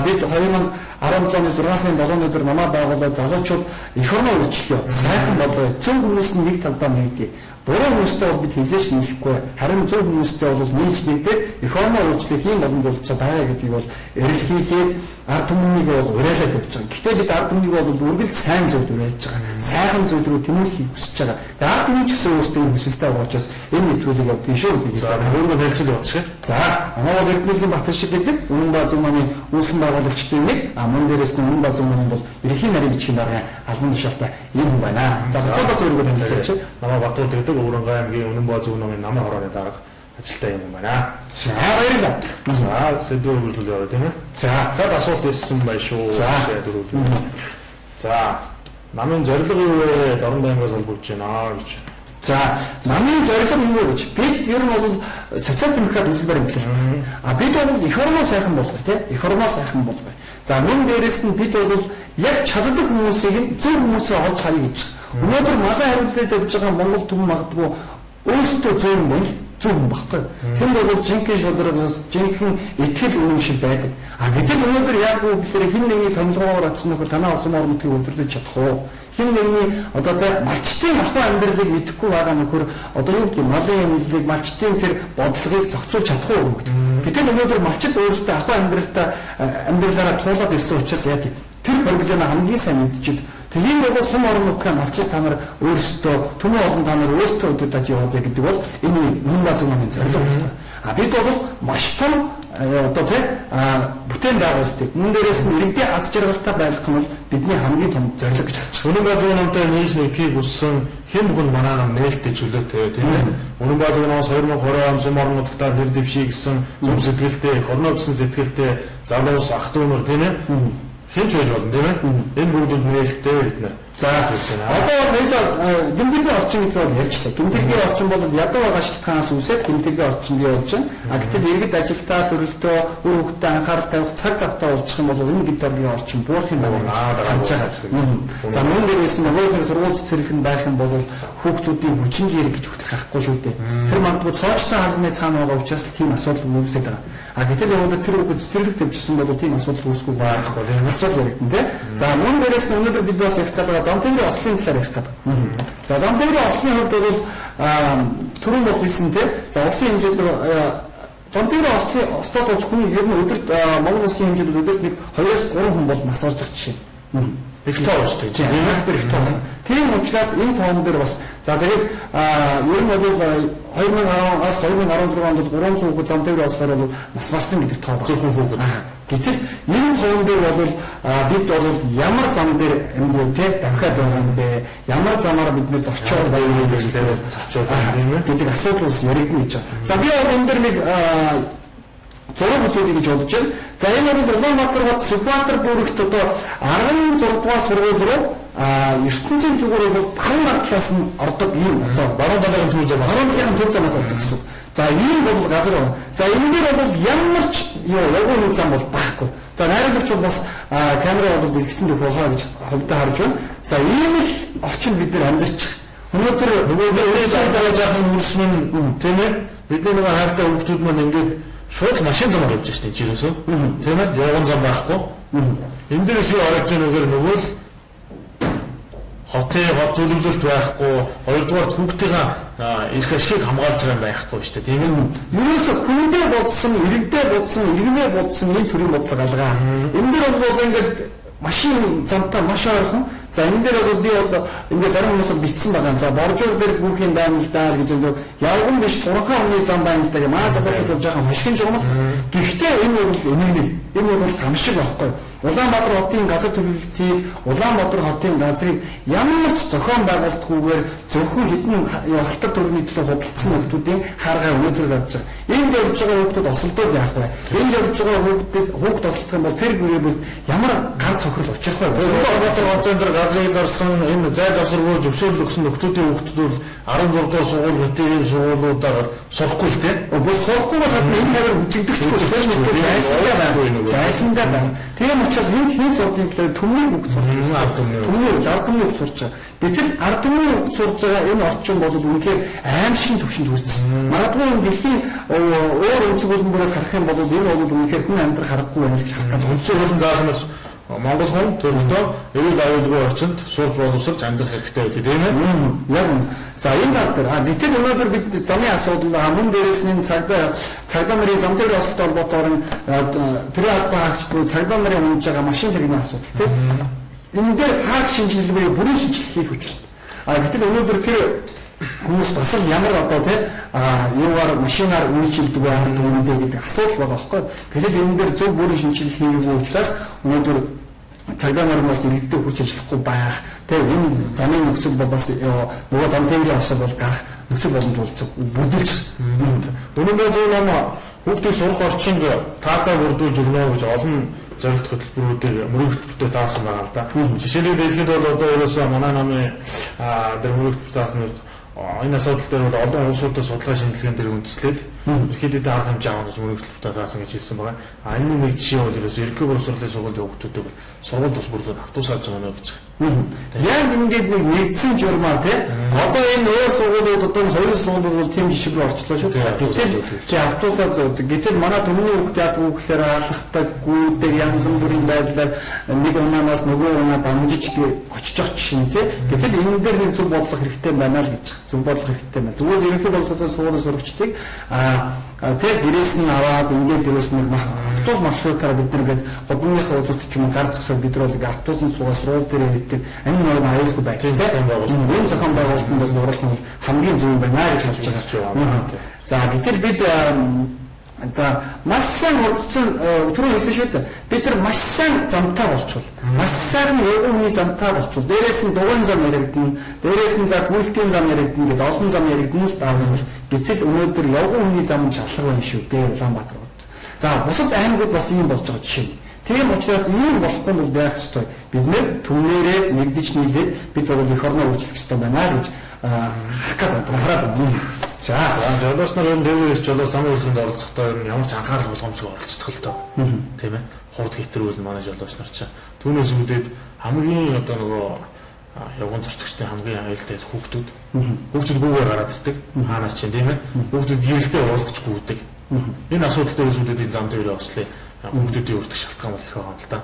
бид 2017 оны 6 сарын 7-ны өдөр намаа байгуулаад залуучууд эх орноо өөрчлөе. Сайхан болоо. Зөв хүмүүс нь нэг талдаа нэгдээ. Буруу хүмүүстэй бол бид хязгаарч нийлэхгүй. Харин зөв хүмүүстэй бол нийлж нэгдээд эх орноо өөрчлөх юм боломж болцоо байгаа гэдгийг бол эрэлхийлээд ард түмнийг бол уриалаад өгч байгаа. Гэхдээ бид ард түмнийг бол үргэлж сайн зүйлд уриалж байгаа. Сайхан зүйл рүү тэмүүлэхийг хүсэж байгаа. Ард түмэн ч гэсэн өөрсдөө хүсэлтэй байгаа учраас энэ нэвтрүүлгийг явуулсан шүү гэж өөрөө хэлцэл бодчих. За, манай бол Эрдэнэлийн Батар шиг гэдэг Үнэнбаа зөв намын үүсгэн байгуулагчдын нэг мөн дээрээс нь Үнэнбаа зөв нам бол ерөнхий нарийн бичгийн даргын албан тушаалтай юм байна. За, бодос өөрийгөө танилцуулж намаа Батар гэдэг Өвөрөнгө аймгийн Үнэнбаа зөв намын намын хорооны дарга ажилтай юм байна. За баярлалаа. За сэдвээр хүртэл яваа тийм ээ. За tad асуулт ирсэн бай шүү. За намын зорилго юу вэ? Дорн баймгаас олбуулж байна гэж. За намын зорилго юу вэ гэж? Бид ер нь бол социал демократ үзэлбэр юм хэлээ. Бид бол эх орноо сайхан болгоё тийм. Эх орноо сайхан болгоё. За мөн дээрээс нь бид бол яг чаддаг хүмүүсийг зөв хүмүүсээ олж харъя гэж. Өнөөдөр малын хариултад явж байгаа Монгол түмэн магадгүй өөрсдөө зөв юм байна. Зөв юм баггүй. Тэнд бол жинхэнэ шударгаас жинхэнэ итгэл үнэн шиг байдаг. Бид өнөөдөр яг үү гэхээр хин нэгний томилгоогоор атсан нөхөр танаа олсон орнотыг өдөрлөж чадах уу? Хин нэгний одоо малчтын ахуй амьдралыг мэдэхгүй байгаа нөхөр одоо юу гэдэг малын амьдралыг малчтын тэр бодлогыг зохицуулж чадах уу гэдэг. Бид өнөөдөр малчд өөрсдөө ахуй амьдралаараа туулаад ирсэн учраас яг тэр проблемыг хамгийн сайн мэдчихэд тийм бол сум орон нутгийн малчид та нар өөрсдөө түмэн олон та нар өөрсдөө удирдах яваад гэдэг бол энэ Үнэнбаа зөв намын зорилго байна. Бид бол маш том одоо бүтээн байгуулалтыг мөн дээрээс нь иргэдийн аз жаргалтай байлгах нь бол бидний хамгийн том зорилго гэж харж байна. Үнэнбаа зөв намтай нийс нэгхийг үссэн хэн бүхэн манай нам нээлттэй чөлөөтэй тийм ээ. Үнэнбаа зөв намаас 2020 он сум орон нутгад нэр дэвшээ гэсэн зөв сэтгэлтэй, хорноо гэсэн сэтгэлтэй залуус ах дүүнэр тийм ээ. Хэн ч байж болно тийм ээ. Энэ бүгд нээлттэй бид нар. За одоо хоёул гимтгийн орчин гэдэг бол ярьчлаа. Гимтгийн орчин бол ядуу байгаа шалтгаанаас үүсээд гимтгийн орчинд явж байна. Гэтэл иргэд ажилтаа төрөлтөө үр хөвгтөд анхаарал тавих цаг завтаа олчих юм бол энэ гимтгийн орчин буурах юм байна гэж харж байгаа. За мөн дээрээс нь нөгөөх сургууль цэцэрлэг нь байх юм бол хүүхдүүдийн хүчин гэрэг гэж хөтлөх харахгүй шүү дээ. Тэр мандгүй цоочтой хаалганы цаана байгаа учраас тийм асуудал үүсээд байгаа. Гэтэл өнөөдөр тэр хүүхэд цэцэрлэг тавьчихсан бол тийм асуудал үүсэхгүй байхгүй тийм асуудал яригдэн тийм. За мөн дээрээс нь өнөөдөр бид бас ярих гэдэг зам тээврийн ослын талаар ярих гэдэг. За зам тээврийн ослын хувьд бол түрүүн бол хэлсэн тийм. За улсын хэмжээнд зам тээврийн ослоос болж хүн ер нь өдөрт Монгол улсын хэмжээнд өдөрт нэг 2-3 хүн бол нас орж байгаа жишээ. Их тоо шүү дээ. Их тоо. Тийм учраас энэ тоон дээр бас за тэгээд ер нь бол 2010-аас 2016 онд 300 хүүхэд зам тээврийн ослоор бол нас барсан гэдэг тоо баг. Зөвхөн хүүхэд. Гэтэл энэ тоон дээр бол бид бол ямар зам дээр амьд те давхаад байгаа юм бэ? Ямар замаар бид нэр зорчоод байгаа юм бэ гэхээр зорчоод байгаа юм гэдэг асуудал ус яригдана гэж байна. За би бол энэ дээр нэг зураг үзүүлэх гэж бодож байна. За энэ бол Улаанбаатар хот Сүхбаатар бүрэгт одоо 16 дугаар сургууль руу ертөнцийн зүгээр бол баруун талаас нь ордог юм одоо баруун талын төв замаас ордог гэсэн. За ийм бол газар байна. За энэ дээр бол ямар ч явгын зам бол байхгүй. За найрамдагч бас камера бол дэлгэсэн дэх ухаа гэж хөвдө харж байна. За ийм л орчин бид нар амьдарч өнөөдөр өнөөсөө гараж байгаа үрсэн нь тийм ээ бидний нэг хайртай хүүхдүүд маань ингээд шууд машин замаар явж штэ жирээсөө тийм ээ явган зам байхгүй. Энэ дээрээс юу харагдж байгаа нөхөр нөгөө л хот төлөвлөлт байхгүй, хоёрдугаар хүүхдийн эрх ашигыг хамгаалж байгаа юм байхгүй шүү дээ, тийм ээ. Ерөөсө хүндээ бодсон, иргэдээ бодсон, иргэнээ бодсон энэ төрлийн бодлого алгаа. Энэ дээр бол ингээд машин замтаа маш ойрхон. За энэ дээр бол би одоо ингээд зарим хүмүүс бичсэн байгаа. За боржуур дээр бүхийн байна л даа гэж энэ явган биш 3 хүний зам байна л даа. Маа залуучууд жоохон хошигч юм бол. Гэхдээ энэ бол энэний энэ бол гамшиг байхгүй. Улаанбаатар хотын газар төлөвлөлтийг Улаанбаатар хотын газрыг ямар ч зохион байгуулалтгүйгээр зөвхөн хэдэн халтар төрний төлөө худалдсан хүмүүсийн харгаа өнөөдөр гарч байгаа. Энд явж байгаа хүмүүсд осолдвол яах вэ? Энд явж байгаа хүүхд осолдох юм бол тэр гэрэл ямар ганц цохрол учрах вэ? Улаанбаатар хотын дээр газрыг зарсан энэ зай завсаргүй зөвшөөрөл өгсөн хүмүүсийн хүүхдүүд бол 16 дугаар сургууль хөтөлбөрийн сургуулиудаар сурахгүй л тийм. Бос сурахгүйгээс гадна энэ хавар хүчигдэгчгүй зайсандаа байна. Тийм учраас энэ хэн сурдын талаар төмний үг сурдаг. Ард түмний үг сурч байгаа. Гэтэл ард түмний үг сурж байгаа энэ орчин бол үнэхээр аимшигын төвшөнд хүрсэн. Магадгүй энэ дэлхийн өөр өнцөг хөлбөмбөрөөс харах юм бол энэ бол үнэхээр хүн амьдрах харахгүй байна гэж харах гэдэг. Өнцөг хөлн зааснаас Монгол хүн төрөлтөө эрүүл аюулгүй орчинд сурч боловсрож амьдрах хэрэгтэй үү тийм ээ? Яг нь. За энэ тал дээр гэтэл өнөөдөр бид замын асуудал мөн дээрээс нь цагдаа нарын зам тээврийн осолтой холбоотойгоор төрийн албан хаагчдын цагдаа нарын хөнж байгаа машин хэрэгний асуудал тийм. Энэ дээр хааг шинжилгээ бүрэн шинжилгээ хийх учиртай. Гэтэл өнөөдөр тэр хүмүүс бас л ямар одоо тийм юугаар машинаар үйлчилдэг байх үүнтэй гэдэг асуудал байгаа байхгүй. Гэтэл энэ дээр зөв бүрэн шинжилгээ хийгээгүй учраас өнөөдөр цагдаа нар бас иргэдэд хүч ажиллахгүй байх. Тэгээ энэ замын нөхцөл бол бас нөгөө зам тээврийн осол бол гарах нөхцөл боломж бүрдүүлж. Өнөөдөр зөв ном хүүхдийн сурах орчинг таадаа бүрдүүлж өгнө гэж олон зорилт хөтөлбөрүүдийг мөрөгдөлтөд заасан байгаа л да. Жишээлбэл дэлхийд бол одоо ерөөсөө манай намын дээр мөрөгдөлт заасан энэ асуудал дээр бол олон улсуудад судалгаа шинжилгээнд дээр үндэслээд ерхийдээ арга хэмжээ авах гэж мөрөгдөлтөд заасан гэж хэлсэн байгаа. Энэ нэг жишээ бол ерөөсөө ерөнхий боловсролын сургуулийн хүүхдүүдийг сургууль тус бүрлээр автуусааж байгаа гэж. Яг ингээд нэг нэгдсэн журмаар тийм одоо энэ өөр сургуулиуд одоо хоёр сургуулиуд бол тийм жишг рүү орчлоо шүү. Гэтэл чи автуусаар зөөдөг. Гэтэл манай төмний хүүхд яг хүүхлээр алхахдаг, гүйдэг янз бүрийн байдлаар нэг унаанаас нөгөө унаа дамжиж очиж явах чинь тийм. Гэтэл энэ дээр нэг зөв бодлого хэрэгтэй байна л гэж. Зөв бодлого хэрэгтэй байна. Тэгвэл ерөнхий боловсролын сургуулийн сурагчдыг тэг гэрээс нь аваад ингээд дөрөөс нэг автобус маршрутаараа бид нэг годомныхаа үзүүлэлт ч юм гар зогсоод бид нар бол автобусын суугаа сургууль дээр ирдэг амин орон аюулгүй байх тийм энэ зохион байгуулалтанд бол оруулах нь хамгийн зөв байна гэж хэлж байгаа. За гэтэл бид маш сайн урдсан түрүү хэлсэн шүү дээ. Бид нар маш сайн замтай болчихвол маш сайн өвгөний замтай болчихвол дээрээс нь дугуйн зам яригдана, дээрээс нь гүйлтийн зам яригдана гэдэг олон зам яригдана л баавал гэтэл өнөөдөр явган хүний зам шалах байна шүү дээ Улаанбаатар руу. За бусад аймагуд бас ийм болж байгаа жишээ. Тийм учраас ийм болохгүй бол байх ёстой. Бид нэр түнээрээ нэгдэж нийлээд бид бол эх орноо өөрчлөх ёстой байна гэж хараад байна. За жолооч нар энэ дэвээр ирч жолоо зам үйлсэнд оролцохдоо ямар ч анхаарал болгоомжгүй оролцдог л доо. Тийм ээ. Хурд хэтрүүл манай жолооч нар чинь түүнээс үүдээд хамгийн одоо нөгөө явган зорчигчдын хамгийн аюултай хүүхдүүд гүүгээр гараад ирдэг. Хаанаас ч тийм ээ. Хүүхдүүд гэрэлтэй уулзчихгүй үүдэг. Энэ асуудал дээрээс үүдээд энэ зам тээврийн ослын хүүхдүүдийн өөртөө шалтгаан бол их байгаа юм л да.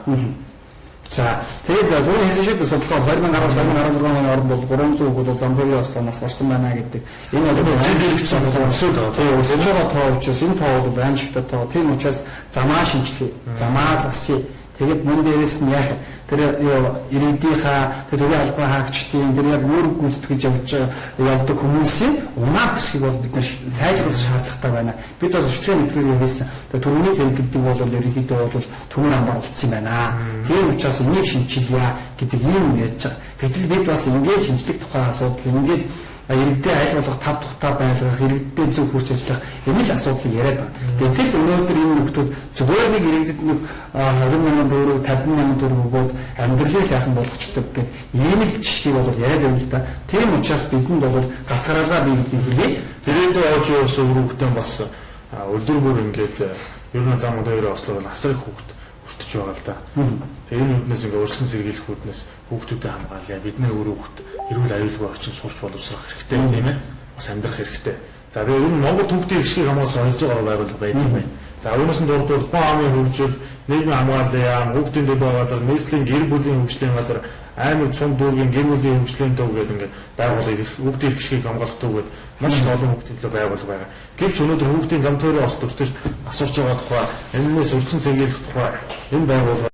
За тэгээд түрүү хэлсэн шүү дээ судалгаа 2010-2016 оны орнд бол 300 хүүхэд зам тээврийн ослоноос гарсан байна гэдэг. Энэ бол жинхэнэ судалгаа өсөж байгаа. Тэгээд өсөж байгаа тоо учраас энэ тоо бол байна шигтэй тоо. Тийм учраас замаа шинжилгээ, замаа засъя. Тэгээд мөн дээрээс нь яг тэр иргэдийнхаа төрийн албан хаагчдын тэр яг үүрэг гүйцэтгэж явдаг хүмүүсийн унаа хэсгийг бол бид сайжруулах шаардлагатай байна. Бид бол зөвхөн нэвтрүүлэг хийсэн. Төрөний тэмдэг гэдэг бол ерөнхийдөө бол төмөр амбар болцсон байна. Тийм учраас энийг шинжилгээ гэдэг юм ярьж байгаа. Гэтэл бид бас ингээд шинжлэх тухай асуудал ингээд иргэдэд аль болох тав тухтай байлгах, иргэдэд зөв хүрч ажиллах энэ л асуудлыг яриад байна. Гэтэл өнөөдөр энэ нөхдүүд зүгээр нэг иргэдэд нэг 20,000 төгрөг, 50,000 төгрөг өгөөд амьдралыг сайхан болгочдөг гэдэг ийм л жишгийг бол яриад байна л да. Тийм учраас бидэнд бол галзгараалаа бий гэдэг хэлээ. Зэрэгдээ оож явсан өрөвгтэн бас өдөр бүр ингээд ер нь зам дээр ослоор бол асар их хүүхд хүртэж байгаа л да. Тэгээ энэ үднээс ингээд өргөсөн сэргийлэх үднээс хүүхдүүдэд хамгаалъя. Бидний өөр хүүхд эрүүл аюулгүй орчин сурч боловсрох хэрэгтэй тийм ээ. Бас амьдрах хэрэгтэй. За тэгээ ер нь Монгол хүүхдийн эрхийг хамгаалсан 200 гаруй байгууллага байдаг юм байна. За үүнээс нь дурдвал хүн амын хөгжил, нийгмийн хамгааллын, хүүхдийн төлөө газар, нийслэлийн гэр бүлийн хөгжлийн газар, аймаг цум дүүргийн гэр бүлийн хөгжлийн төв гэдэг ингээд байгууллага хүүхдийн эрхийг хамгаалах төв гэдэг маш их олон хүүхдийн төлөө байгууллага байгаа. Гэвч өнөөдөр хүүхдийн зам тээврийн осолт өсдөж асууж байгаа тухай, энэс өрчсөн сэргийлэх тухай энэ байгууллага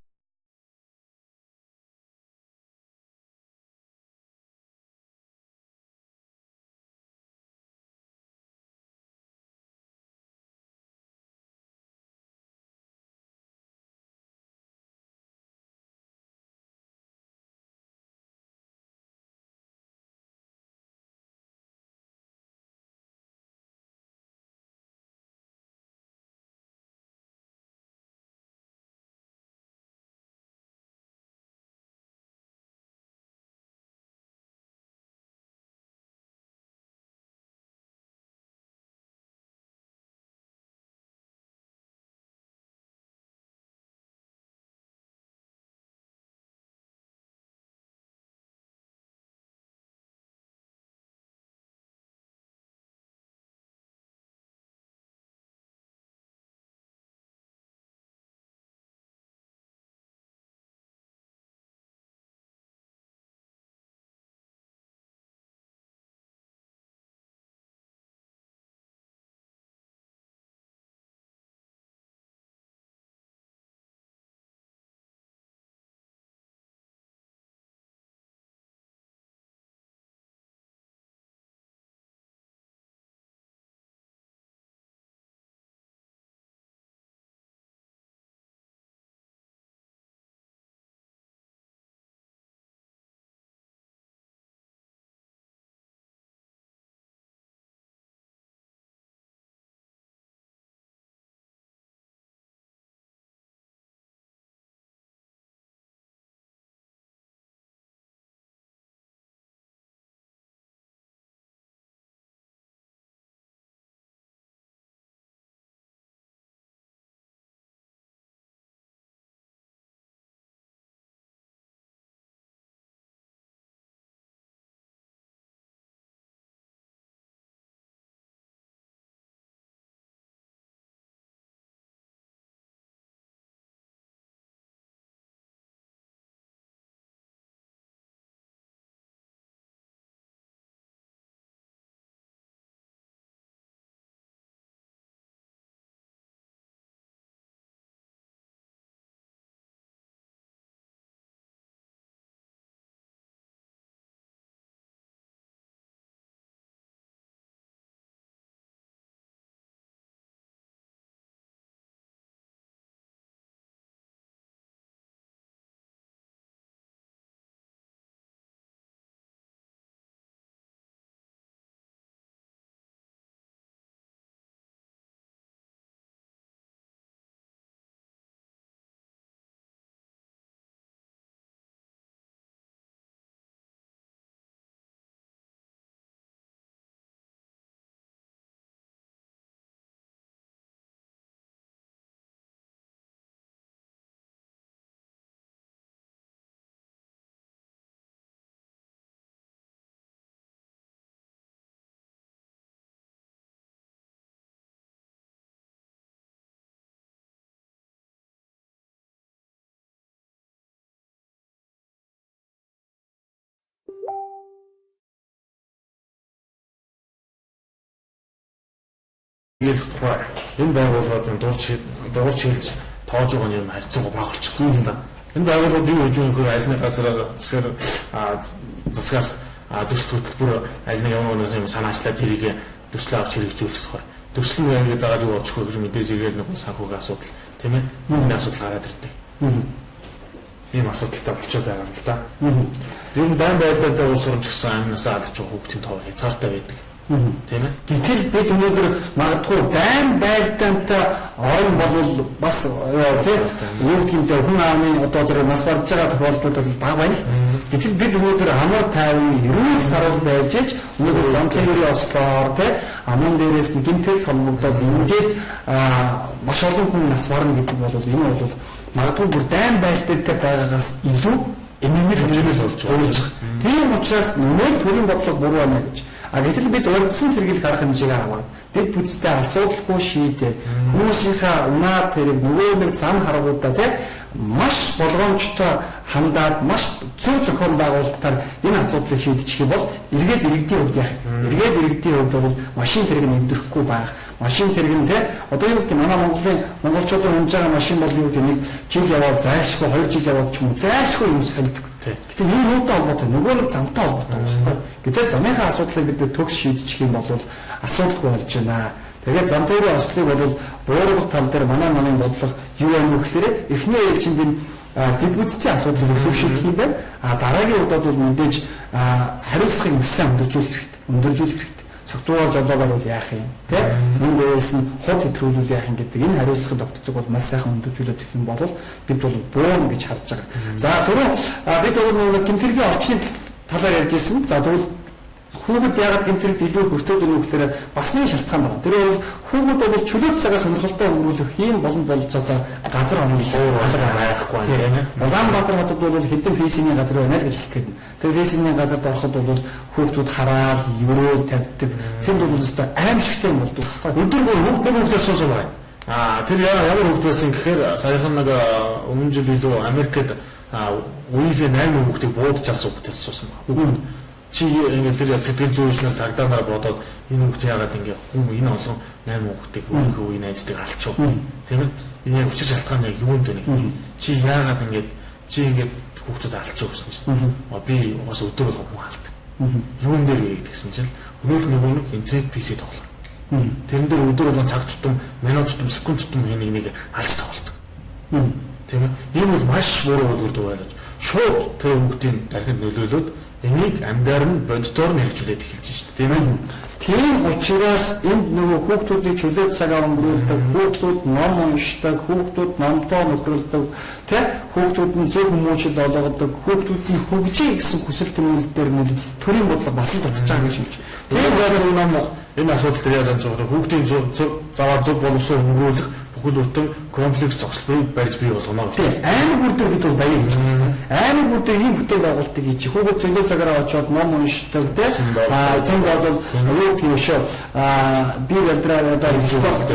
Тэгэл тухай энэ байгууллагууд дуурч хэлж тоож байгаа юм харьцангуй бага болчихсон юм да. Энэ байгууллагууд юу гэж юм хөр альны газараар засгаас төсөл хөтөлбөр альны явуулнаас юм санаачлаад тэрийг төслөө авч хэрэгжүүлэх тухай. Төсөл нь ингээд дагаад юу очих вэ гэж мэдээж игээл нэг санхүүгийн асуудал тийм ээ. Энэ асуудал гараад ирдэг. Ийм асуудалтай болчиход байгаа юм л да. Ер нь дан байлдаадаа уус орж гисэн амнаас алж байгаа хүүхдийн тоо хязгаартай байдаг. Тийм ээ. Гэтэл бид өнөөдөр магадгүй дайн байлдаантай орон бол бас тийм юу гэмтэй хүн аавны одоо тэр нас барж байгаа тохиолдлууд бол бага байна л. Гэтэл бид өнөөдөр амар тайван эрүүл сарвал байж ич өнөөдөр замтлагын ослоор тийм аман дээрээс гэмтэл холбогдоод ингээд маш олон хүн нас барна гэдэг бол энэ бол магадгүй бүр дайн байлдаантай байгаагаас илүү эмээнэр хэмжээс болж байгаа. Тийм учраас нөл төрийн бодлого буруу байна гэж. Гэтэл бид урдсан сэргийлэх арга хэмжээгээ аваад дэд бүтцтэй асуудалгүй шийдээ хүмүүсийнхаа унаад тэрэг нөгөө нэг зам харгуудаа тийм маш болгоомжтой хандаад маш зөв зохион байгуулалтаар энэ асуудлыг шийдчих юм бол эргээд иргэдийн хувьд яах вэ? Эргээд иргэдийн хувьд бол машин тэрэг нэмдэхгүй байх. Машин тэрэг нь тийм одоо юу гэдэг манай монголчуудын унж байгаа машин бол юу гэдэг нэг жил яваад зайлшгүй 2 жил яваад ч юм уу зайлшгүй юм санагдав. Гэтэл энэ юутай холбоотой нөгөө нэг замтай холбоотой байна. Гэтэл замынхаа асуудлыг бид төгс шийдчих юм бол асуудалгүй болж байна. Тэгээд зам тээврийн ослыг бол бууруулах тал дээр манай бодлого юу юм бэ гэхээр эхний ээлжинд дэд бүтцийн асуудлыг зөв шийдэх юм байна. Дараагийн удаад бол мэдээж хариуцлагыг маш сайн өндөржүүлэх хэрэгтэй. Цогтуугаар жолоогоор бол яах юм те энэ дээрээс нь хот хэтрүүлүүл яах юм гэдэг энэ хариуцлагын тогтцоог бол маш сайхан өндөржүүлээд ирэх юм бол бид бол буун гэж харж байгаа. За түрүү бид бол гэмтэргийн орчны талаар ярьж ирсэн. За тэгвэл хүүхэд яагаад гэмтэрэгт илүү хөртөөд өгнө гэхээр бас нэг шалтгаан байна. Тэр бол хүүхэд бол чөлөө цагаас сонирхолтой өнгөрүүлэх ийм болон болцоодоо газар алга байхгүй тийм ээ. Улаанбаатар хотод бол хэдэн фейсийн газар байна л гэж хэлэх гээд. Тэр фейсийн газарт ороход бол хүүхдүүд хараал, өрөө тавьдаг. Тэр бол өстой аимшигтай юм болдог. Өдөргөө хүүхдээс суусаа байна. Тэр ямар хүүхд байсан гэхээр саяхан нэг өмнө жил илүү Америкт үеийнхээ 8 хүүхдийг буудаж авсан хүүхдээс суусан байна. Чи ингээд тэр сэтгэл зүйчнэр цагдаа нараа бодоод энэ хүүхд яагаад ингэ хүн энэ олон 8 хүүхдийг өөрийнхөө үеийн найзтайг алчив тийм ээ энэ яг учир шалтгаан яг юунд вэ чи яагаад ингээд хүүхдүүд алчив гэсэн чинь би угаас өдөр болгон хүн алдаг юун дээр вэ гэсэн чинь өнөөх нэг интернет PC тоглоо тэрэн дээр өдөр болгон цаг тутам минут тутам секунд тутам нэг алж тоглолдог тийм ээ энэ бол маш буруу үйлдэл байлаа шууд тэр хүүхдийн дархад нөлөөлөд энийг амьдаар нь боддоор нь хэрэгжүүлээд эхэлж шүү дээ тийм ээ. Тийм учраас энд нөгөө хүүхдүүдийн чөлөө цагаар өнгөрүүлдэг, хүүхдүүд ном уншдаг, хүүхдүүд номтой нөхрөлдөг, тийм хүүхдүүд нь зөв хүмүүжил олгодог, хүүхдүүд нь хөгжиж гэсэн хүсэл тэмүүлэлээр нь төрийн бодлого бас л дутж байгаа гэж хэлж. Тийм учраас энэ асуудал дээр яаж анзаарах хүүхдийн заваа зөв боловсон өнгөрүүлэх бүхэл бүтэн комплекс зогсолтыг барьж бий болгоно. Тийм аймаг бүрдээ бид бол баян гэж байна. Аймаг бүрдээ ийм бүтээл байгуулалтыг хийж хүүхэд зөндөө цагаараа очиод ном уншдаг тийм бол юу гэх шүү би вэлдраа одоо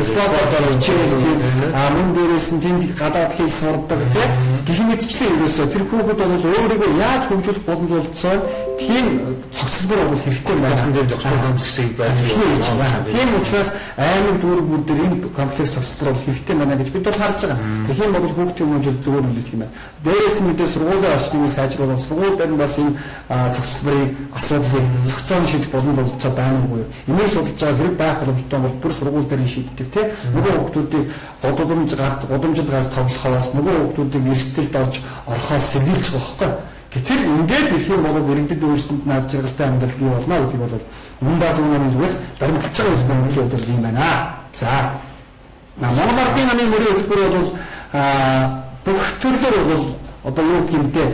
спортоор хичээлдэг мөн дээрээс нь тэнд гадаад хэл сурдаг тийм гэх мэтчлэн ерөөсөө тэр хүүхэд бол өөрийгөө яаж хөгжүүлэх боломжтой тийм цогцлбор бол хэрэгтэй байсан дээр зогсох комплексыг байж байна. Тийм учраас аймаг дүүрэг бүрдээ энэ комплекс цогцлбор бол хэрэгтэй байна гэж бид бол харж байгаа. Тэгэх юм бол хүүхдийн хүмүүжил зүгээр үлдэх юм байна. Дээрээс нь мэдээ сургуулийн орчныг сайжруулах, сургууль дээр нь бас энэ цогцлборыг асуудлыг зохицоон шийдэх боломжтой байна уу? Энийг судалж байгаа хэрэг байх боломжтой бол бүр сургууль дээр нь шийддэг тийм. Нөгөө хүүхдүүдийг гудамжинд гарч тоглохоос нөгөө хүүхдүүдийг эрсдэлд орж орохоос сэргийлж байгаа байхгүй. Гэтэл ингээд ирэх юм бол иргэдэд өөрсдөнд наад жаргалтай амьдрал бий болно гэдэг бол Мунбаа зүүнний зүгээс баримтлаж байгаа үс Монголын хувьд бол юм байна. За. Монгол Ардын намын мөрийн хөтөлбөр бол бүх төрлөөр бол одоо юу гэмтэй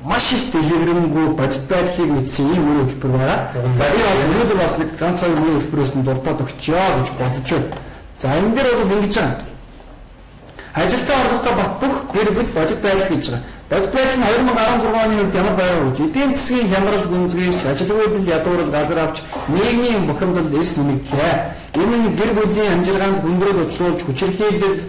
маш их дэлгэрэнгүй бодит байдлыг мэдсэн ийм мөрийн хөтөлбөр байгаа. За би бас өнөөдөр бас нэг ганц хоёр мөрийн хөтөлбөрөөс нь дурдаад өгчөө гэж бодож байна. За энэ дээр бол ингэж байгаа. Ажилтаа орлоготой бат бүх гэр бүл бодит байдал гэж байгаа. Бодит байдал нь 2016 оны үед ямар байв гэж эдийн засгийн хямрал гүнзгийж ажилгүйдэл ядуурл газар авч нийгмийн бухимдал эрс нэмэгдлээ. Энэ нь гэр бүлийн амжилгаанд хүндрэл учруулж хүчирхийлэл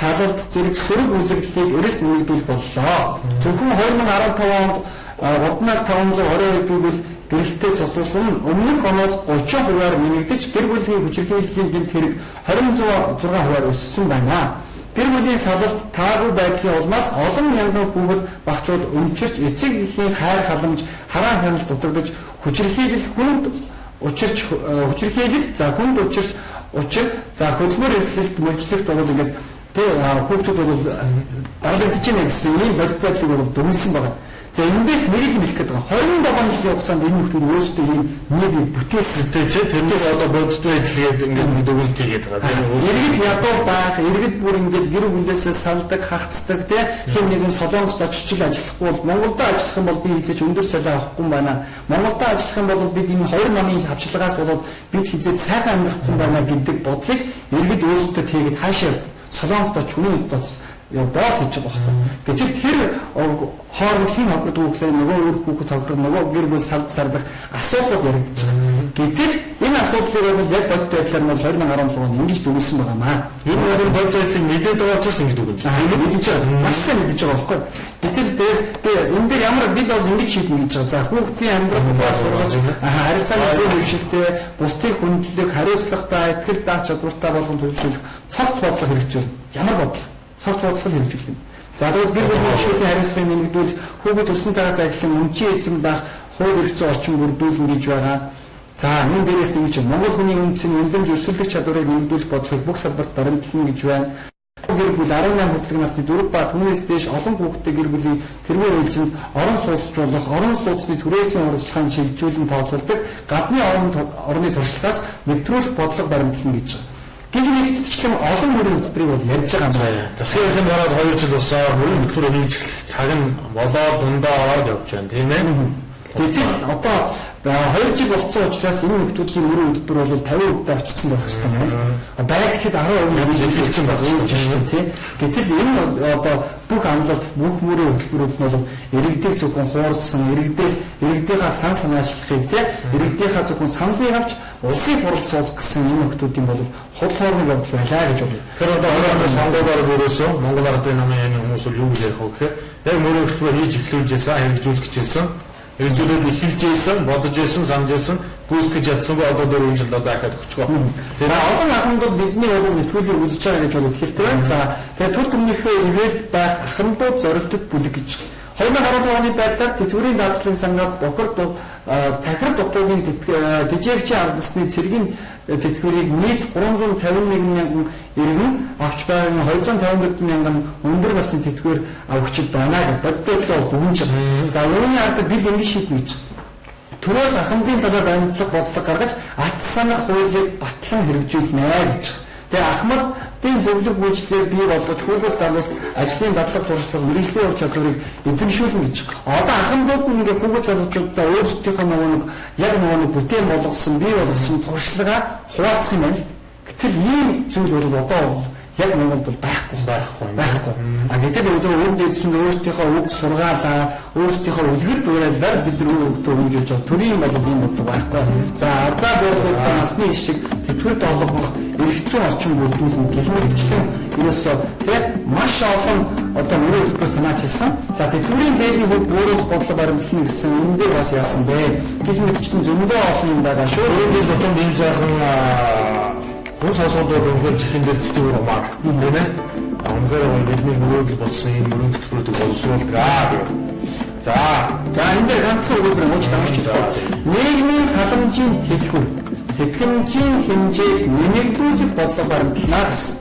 салалт зэрэг сөрөг үзэгдлийг эрс нэмэгдүүл боллоо. Зөвхөн 2015 онд 3522 бие гэрэлтэй цуцлсан нь өмнөх оноос 30% нэмэгдэж гэр бүлийн хүчирхийллийн гэмт хэрэг 26% өссөн байна. Гэр бүлийн салалт таагүй байдлын улмаас олон мянган хүүхэд багцууд өмчирч эцэг эхийн хайр халамж хараа хянал дутагдж хүнд учирч хөдөлмөр эрхлэлт мөржлөлт бол ингээд хүүхдүүд бол дараалагдж байна гэсэн ийм бодит байдлыг бол дүнсэн байна. За эндээс нэрийг хэлэх гэдэг. 27 жилийн хугацаанд энэ хүмүүс өөрсдөө ийм нэг бүтээстэй тэрнээс одоо бодит байдлгээд ингээд дүгнэлт хийгээд байгаа. Иргэд ядуу байх, иргэд бүр ингээд гэр бүлээсээ салдаг, хагцдаг тийм нэгэн солонгост очиж ажиллахгүй бол Монголд ажиллах юм бол би хизээч өндөр цалин авахгүй юм байна. Монголд ажиллах юм бол бид энэ хоёр намын хавчлагаас болоод бид хизээч сайхан амьдрахгүй юм байна гэдэг бодлыг иргэд өөрсдөө тэгээд хаашаа солонгост очиж үнэн удаац боо хийж байгаа байхгүй. Гэтэл тэр хооронд хин хохирд хүүхлээр нөгөө өөр хүүхэд хохирд нөгөө гэр бүл салд сардах асуудал яригдж байгаа. Гэтэл энэ асуудлыг бол яг бодит байдлаар нь 2016 онд ингэж дүгнсэн байгаа маа. Энэ бол бодит байдлыг мэдээд байгаа учраас ингэж дүгнэж байгаа. Мэдэж байгаа. Маш сайн мэдэж байгаа байхгүй. Гэтэл энэ дээр ямар бид бол ингэж шийднэ гэж байгаа. За хүүхдийн амьдрал сургаж харилцааны зөв хөвшилтэй бусдыг хүндлэх, хариуцлагатай, итгэл даах чадвартай болгон төлөвшүүлэх цогц бодлого хэрэгжүүл. Ямар бодлого? Цогц бодлого хэрэгжүүлэх юм. За тэгвэл гэр бүлийн гишүүдийн хариуцлагыг нэмэгдүүл, хүүхэд өссөн цагаас захиалан өмчийн эзэн байх, хууль эрхцэн орчин бүрдүүлнэ гэж байгаа. За энэ дээрээс нэг чинь Монгол хүний үндэсний үнэлэмж өрсөлдөх чадварыг нэмэгдүүлэх бодлогыг бүх салбарт баримтлана гэж байна. Гэр бүл 18 хүртэлх насны 4 ба түүнээс дээш олон хүүхэдтэй гэр бүлийн тэргүүр үйлчинд орон сууцч болох орон сууцны түрээсийн урьдчилгаанд шилжүүлэн тооцоолдог гадны орны туршлагаас нэвтрүүлэх бодлого баримтлана гэж байна. Гэх мэтчлэн олон мөрийн хөтөлбөрийг бол ярьж байгаа юм байна. Засгийн эрхэм гараад 2 жил болсоо мөрийн хөтөлбөрөөр хийж эхлэх цаг нь болоод дундаа ороод явж байна тийм ээ. Гэтэл одоо 2 жил болсон учраас энэ нөхдүүдийн мөрийн хөтөлбөр бол 50% очсон байх хэрэгтэй байна. Байг гэхэд 10% эхэлсэн байх хэрэгтэй тийм. Гэтэл энэ одоо бүх амлалт бүх мөрийн хөтөлбөрүүд нь бол иргэдийг зөвхөн хуурсан, иргэдийнхаа сан санаачлахыг тийм иргэдийнхаа зөвхөн саналыг авч улсын хурлд суулгах гэсэн энэ нөхдүүдийн бол хол хоорны явдал байлаа гэж байна. Тэгэхээр одоо оройн сонгуульаар бүрөөсөө Монгол Ардын намын хүмүүс бол юу гэж ярих вэ гэхээр яг мөрийн хөтөлбөр хийж эхлүүлжсэн, хэрэгжүүлчихсэн эргэлзүүлээд эхэлж ийсэн, бодож ийсэн, санаж ийсэн, гүйцэтгэж чадсангүй одоо 4 жил одоо дахиад өгчгөө. Тэгэхээр олон ахмадууд бидний уран нэтгүүлгийг үзэж байгаа гэж бол ихэлтэй байна. За тэгээд Турк өмнөхөө ивэлд байх ахмадууд зоригддог бүлэг гэж. 2015 оны байдлаар тэтгэврийн дадлын сангаас тахир дутуугийн тэжээгчийн албасны цэргийн тэтгэврийг нийт 351 мянган иргэн авч байгаа 254 мянган өндөр насны тэтгэвэр авагчид байна гэдэг боддлоо дүгнэж байна. За үүний ард бид ингэж шийднэ гэж. Төрөөс ахмадын талаар баримтлах бодлого гаргаж ач санах хуулийг батлан хэрэгжүүлнэ гэж. Тэгээ ахмадын зөвлөх үйлчлэлээр бий болгож хүүхэд залуус ажлын дадлага туршлага мэргэжлийн ур чадварыг эзэмшүүлнэ гэж. Одоо ахмадууд ингээ хүүхэд залуучуудаа өөрсдийнхөө нөгөө бүтээн болгосон, бий болгосон туршлагаа хуваалцах юм байна. Гэтэл ийм зүйл бол одоо яг Монголд бол байхгүй. Гэтэл өөрөнд дэдсэн өөрсдийнхөө үг сургаалаа, өөрсдийнхөө үлгэр дуураалаар бид нар өгж байгаа. Төрийн бол ийм бодлого байхгүй. За арзаа бослуудаа насны ишиг тэтгэврт олгох эрхцэн орчин бүрдүүлнэ гэх мэтчлэн ерөөсөө тийм маш олон одоо мөрөө хөтөлбөр санаачилсан. За тэтгэврийн зээлийн хөв бууруулах бодлого баримтлана гэсэн энэ дээр бас яасан бэ? Гэх мэтчлэн зөндөө олон юм байгаа шүү. Өөрөөс дотоод ийм сайхан хүмүүс асуудал өнөхөр чихэн дээр цэцэг урмаар тийм ээ. Өнөхөр бидний мөрөөдөл болсон энэ мөрөн хөтөлбөрүүдийг боловсруулдаг. За энэ дээр ганцхан өгүүлбэр ууч тамаач байгаа. Нийгмийн халамжийн тэтгэмжийн хэмжээг нэмэгдүүлэх бодлого баримтлана гэсэн.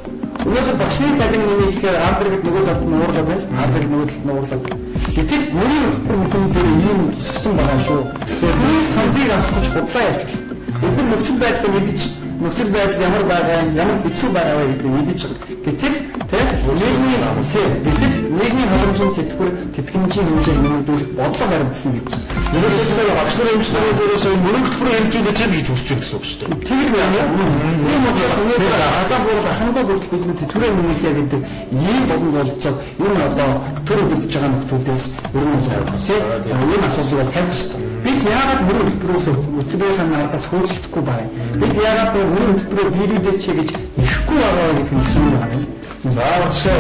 Өнөөдөр багшны цагийн нэмийг гэхээр хамдрагд нөгөө талд нь уурлаад байна. Хамдрагд нөгөө талд нь уурлаад. Гэтэл мөрийн хөтөлбөр дээр ийм тусгсан байгаа шүү. Тэгэхээр саналыг авах гэж худлаа ярьж байна. Эдгээр нөхцөл байдлыг мэдж нөхцөл байдал ямар байгаа юм, ямар хэцүү байгаа вэ гэдгийг мэдэж байгаа. Гэтэл нийгмийн халамжийн тэтгэмжийн хэмжээг нэмэгдүүлэх бодлого баримтлана гэж. Ерөөсөө багш нарын эмчнэрүүд ерөөсөө мөрөн хөтөлбөрөөр хэрэгжүүлж чадна гэж хүсэж байгаа гэсэн үг шүү дээ. Тийм байна. Тийм учраас өнөөдөр газар буурал ахмадаа бүрдэл бидний тэтгэврээ нэмэлээ гэдэг ийм бодол болцоо энэ одоо төр өдөрдөж байгаа нөхдүүдээс ер нь ойлгох. За энэ асуудлыг бол тавих хэрэгтэй. Бид яагаад мөрөн хөтөлбөрөөс өтгөөхийн аргаас хөөцөлдөхгүй байна? Бид яагаад мөрөн хөтөлбөрөөр биелүүлээч гэж нэхгүй байгаа гэдэг нь гэсэн юм байна. За засаг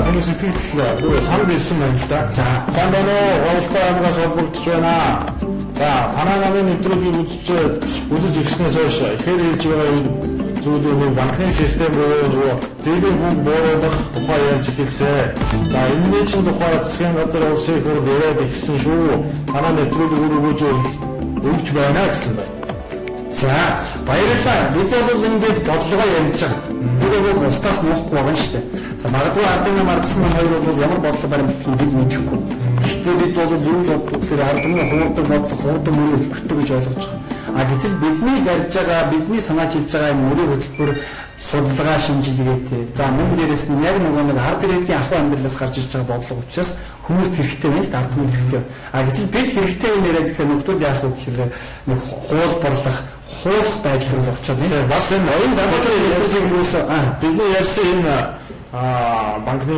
хүмүүс сэтгэл санал ирсэн байна л да. За сайн байна уу? Уралдаан аймагаас холбогдож байна. За танай намын нэвтрүүлгийг үзэж ирснээс хойш ихээр хэлж байгаа зүйлүүд банкны систем буюу зээлийн хүн бууруулах тухай ярьж эхэлсэн. За энэний чинь тухай засгийн газар улсын хурл яриад ихсэн шүү. Танай нэвтрүүлэг өгж байна гэсэн байна. За баярлалаа. Бид бол ингээд бодлогоо ярьж байгаа. Бид бол устаас нуухгүй байгаа шүү дээ. За магадгүй ардын нам ардсан нам хоёр бол ямар бодлого баримтлах бид мэдэхгүй. Гэхдээ бид бол юу боддог гэхээр ардны хуурдаг бодлого хуурдаг мөрөөр хөтөлбөртэй гэж ойлгож байгаа. А гэтэл бидний барьж байгаа, бидний санааж хэлж байгаа юм мөрөөр хөтөлбөр судалгаа шинжилгээтэй. За мөн дээрээс нь яг нэг ард ирээдийн ахуй амьдралаас гарч ирж байгаа бодлого учраас хүмүүст хэрэгтэй байл ард түмэнд хэрэгтэй. А гэтэл бид хэрэгтэй юм яриад гэхээр нөхдүүд яах вэ гэхээр нэг хуулбарлах, хуулах байдал руу очоод тийм. Бас энэ оюун залуучууд ярьсан юмээс бидний ярьсан энэ банкны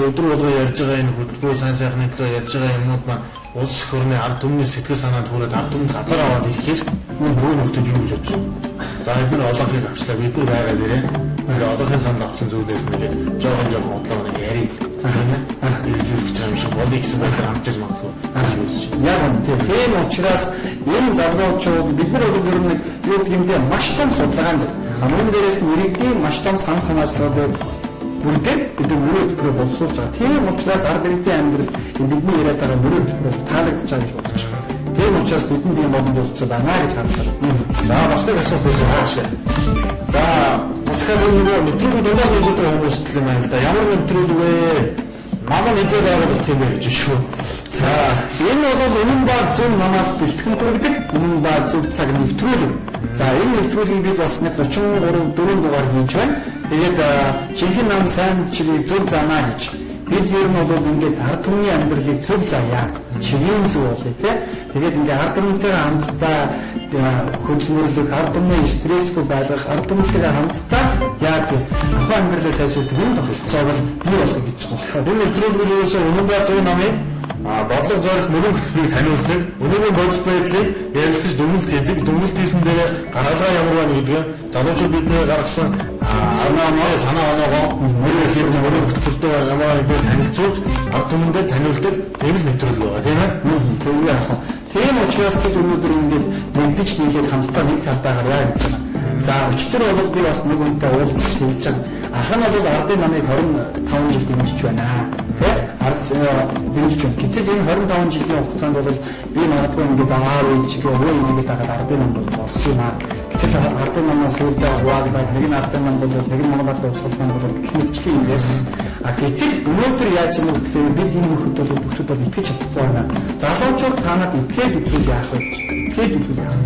өдөр болгон ярьж байгаа энэ хөтөлбөр сайн сайхны төлөө ярьж байгаа юмнууд маань улс орны ард түмний сэтгэл санаанд хүрээд ард түмэнд газар аваад ирэхээр нөгөө нөхдөж юу гэж бодсон. За бид олонхыг авчлаа бид нар байгаа дээрээ олонхын санал авсан зүйлээс нэг жоохон бодлого нэг ярий. Иржүүлэх гэж юм шиг болыг гэсэн байдлаар хамжиж магадгүй. Яг үнэ. Тийм учраас энэ залуучууд бид нар өөр нэг юу гэмдээ маш том судалгаанд мөн дээрээс нь иргэдийн маш том санаачлалууд бүрдээ бид мөрөд төлөв боловсруулж байгаа. Тийм учраас ард иргэдийн амьдрал бидний яриад байгаа мөрөд төлөв таалагдж байгаа гэж бодож байгаа. Тийм учраас бидний тийм бодож болцоо байна гэж харж байгаа. За бас нэг асуулт байсан хаашаа. За бас нөгөө нэвтрүүлэг дундаас үзэж байгаа хүмүүст л юм байна л да. Ямар нэвтрүүлэг вэ? Намаа нэзээ байгуулах юм байж шүү. За энэ бол үнэн ба зөв намаас бэлтгэн хүргэдэг үнэн ба зөв цаг нэвтрүүлэг. За энэ нэвтрүүлгийг бид бас 33 4 дугаар хийж байна. Тэгээд жинхэнэ нам сайн чирээ зөв заанаа гэж. Бид ер нь бол ингээд ард түмний амьдралыг зөв заяа. Чигийн зөв болъё те. Тэгээд ингээд ард түмэнтэй хамтдаа хөдөлмөрлөх, ард түмний стрессгүй байлгах, ард түмэнтэй хамтдаа яг ахуй амьдралаа сайжруулах юм тохиолцоо бол бий болох гэж байна. Энэ нэвтрүүлгээс үнэн ба зөв намын бодлого зорих мөрөн хөтөлбөрийг таниулдаг, өнөөгийн бодит байдлыг ярилцаж дүгнэлт хийдэг, дүгнэлт хийсэн дээр гаргалгаа ямар байна гэдгээ залуучууд бидний гаргасан санаа оноогоо мөрөн хөтөлбөртэй ямар гэдгийг танилцуулж ард түмэндээ таниулдаг тийм л нэвтрүүлэг байгаа тийм ээ. Тийм яах вэ? Тийм учраас бид өнөөдөр ингээд мэддэж нийлээд хамтдаа нэг талдаа гараа гэж байна. За өчтөр бол би бас нэг үнтэй уулзч хийж байгаа. Ах нь бол ардын намайг 25 жил дэмжиж байна. Тэ? Ард дэмжиж байна. Гэтэл энэ 25 жилийн хугацаанд бол би магадгүй ингээд аав ээжигээ өвөө ингээд дагаад ардын намд болсон юм аа. Гэтэл ардын намаас үлдээ хуваагдаг нэг нь ардын нам бол нэг нь Монгол улсууд нам бол гэх мэтчлийн юм ярьсан. А гэтэл өнөөдөр яаж юм бэ гэхээр бид энэ нөхөд бол итгэж чадахгүй байна. Залуучууд танад итгээд үзүүл яах вэ гэж. Итгээд үзүүл яах.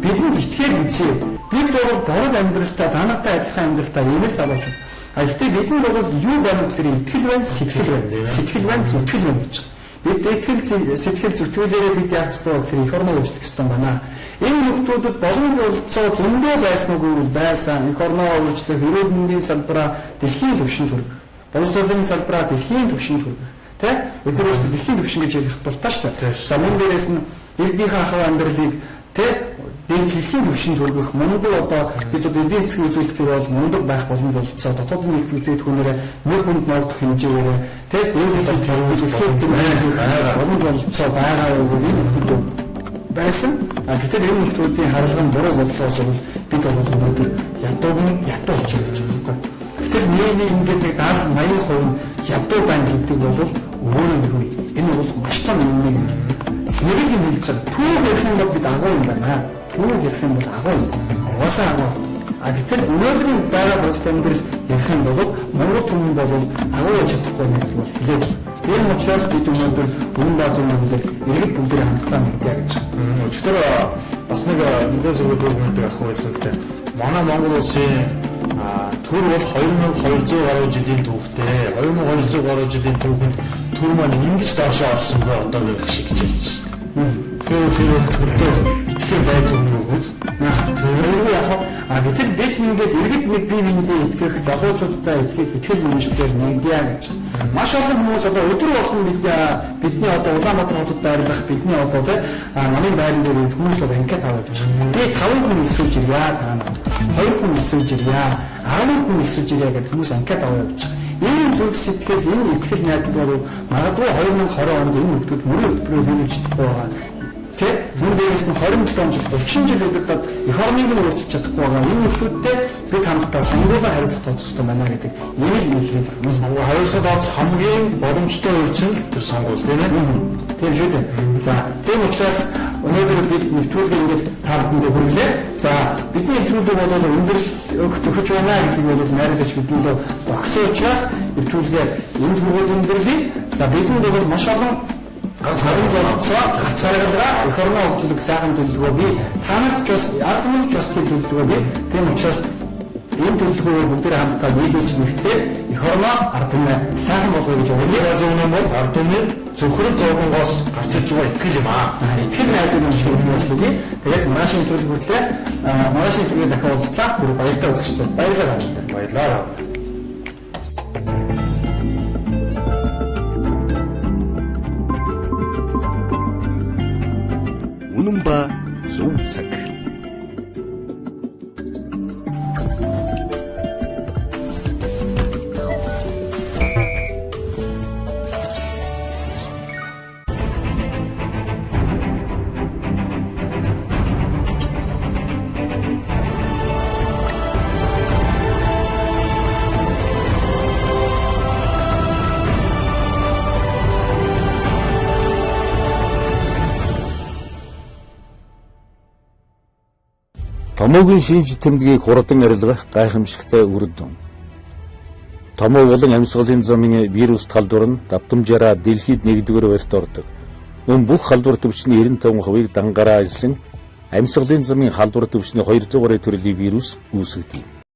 Бидэнд итгээд үзье. Бид бол борог амьдралтай танартай адилхан амьдралтай ийм л залуучууд. А гэхдээ бидний бол юу байна гэхээр итгэл байна, сэтгэл байна. Сэтгэл байна, зүтгэл байна гэж. Бид итгэл сэтгэл зүтгэлээрээ бид яах ёстой вэ гэхээр их орноо өөрчлөх ёстой байна. Энэ нөхдүүдэд боломж олцоо зөндөө байсан уу гэвэл байсан. Их орноо өөрчлөх, эрүүл мэндийн салбараа дэлхийн түвшинд хүргэх. Боловсролын салбараа дэлхийн түвшинд хүргэх. Тэ? Бид нар өөрсдөө дэлхийн түвшин гэж ярих дуртай шүү дээ. За мөн дээрээс нь иргэдийн ахуй амьдралыг тэ дэлхийн түвшинд хүргэх. Монгол одоо бид эдийн засгийн үзүүлэлтээр бол мундаг байх боломж олцоо дотоодын нийт бүтээгдэхүүнээрээ нэг хүнд ногдох хэмжээгээр тэ дээрээс төлөвлөлт боломж олцоо байгаа юу гэдэг байсан. А гэтэл энэ нөхдүүдийн харилцааны буруу бодлоос бол бид бол өнөөдөр ядуу болж байгаа гэж байна. Гэтэл нэг ингээд 70-80% ядуу байна гэдэг бол өөрөө нэг үе. Энэ бол маш том юм нэг юм хэлж байгаа. Түүх ярих юм бол бид агуу юм байна. Түүх ярих юм бол агуу юм. Угаасаа агуу. А гэтэл өнөөдрийн дараа бодит амьдрал ярих юм бол Монгол түмэн бол агуу яж чадахгүй нэг бол хэлээд. Энэ учраас бид өнөөдөр үнэн ба зөв мэдлэг иргэд бүгдээ хамтдаа мэдээ гэж. Өчигдөр бас нэг мэдээ зөвлөгөө өгдөг ах байсан л дээ. Манай Монгол улсын төр бол 2200 гаруй жилийн түүхтэй. 2200 гаруй жилийн түүхэнд төр маань ингэж доошоо орсон бай одоо гэх шиг гэж хэлсэн шүү дээ. Тэгэхээр төртөө итгэх байц юм уу гэж. Тэр яг гэтэл бид ингээд иргэд нэг бие биендээ итгэх, залуучуудаа итгэх, итгэл үнэмшлэр нэгдээ гэж. Маш олон хүмүүс одоо өдөр болгон бидний одоо Улаанбаатар хотод байрлах бидний одоо тэ намын байран дээр хүмүүс бол анкет аваад байна. Би 5 хүн эсвэж ирья таана. 2 хүн эсвэж ирья, 10 хүн эсвэж ирья гэдэг хүмүүс анкет аваад байна. Энэ зүйл сэтгэл, энэ итгэл найдвар бол магадгүй 2020 онд энэ хүмүүс мөрөд хөтөлбөрөөр биелүүлж чадахгүй байгаа. Тэ Мөн дээрээс нь 27 жил 30 жил удаад эх орныг нь өөрчилж чадахгүй байгаа энэ нөхөдтэй бид хамтдаа сонгуулиар хариуцлага тооцох ёстой байна гэдэг ийм л хэлэх юм. Хариуцлага тооцох хамгийн боломжтой үйлчил тэр сонгуул тийм ээ. Тийм шүү дээ. За тийм учраас өнөөдөр бид нэвтрүүлгээ ингээд та бүхэндээ хүргэлээ. За бидний нэвтрүүлэг бол өндөр өгч байна гэдгийг бол найруулагч бидний л огсон учраас нэвтрүүлгээ энд хүрээд өндөрлөе. За бидэнд бол маш олон гарцхан жолцоо гарцаараа эх орноо хөгжүүлэх сайхан төлөвлөгөө би танарт ч бас ард түмэнд ч бас төлөвлөгөө би тийм учраас энэ төлөвлөгөө бүгд хамтдаа нийлүүлж нэгтгэхэд эх орноо ард түмээ сайхан болгоё гэж уриалъя. Зөв юм бол ард түмний зөвхөн зовлонгоос гарч ирж байгаа итгэл юм аа. Итгэл найдвар юм шиг юм бас лээ. Тэгээд маргаашийн төлөв хүртлээ маргаашийн төлөвийг дахин уулзлаа. Бүр баяртай үзэгчдээ. Баярлалаа. Баярлалаа. Үнэн ба зөв цаг. Томоогийн шинж тэмдгийг хурдан арилгах гайхамшигтай үр дүн. Томоо болон амьсгалын замын вируст халдвар нь давтамжаараа дэлхийд 1-р байрт ордог. Мөн бүх халдвар төвчний 95%-ийг дангараа эзлэн амьсгалын замын халдвар төвчний 200 гаруй төрлийн вирус үүсгэдэг.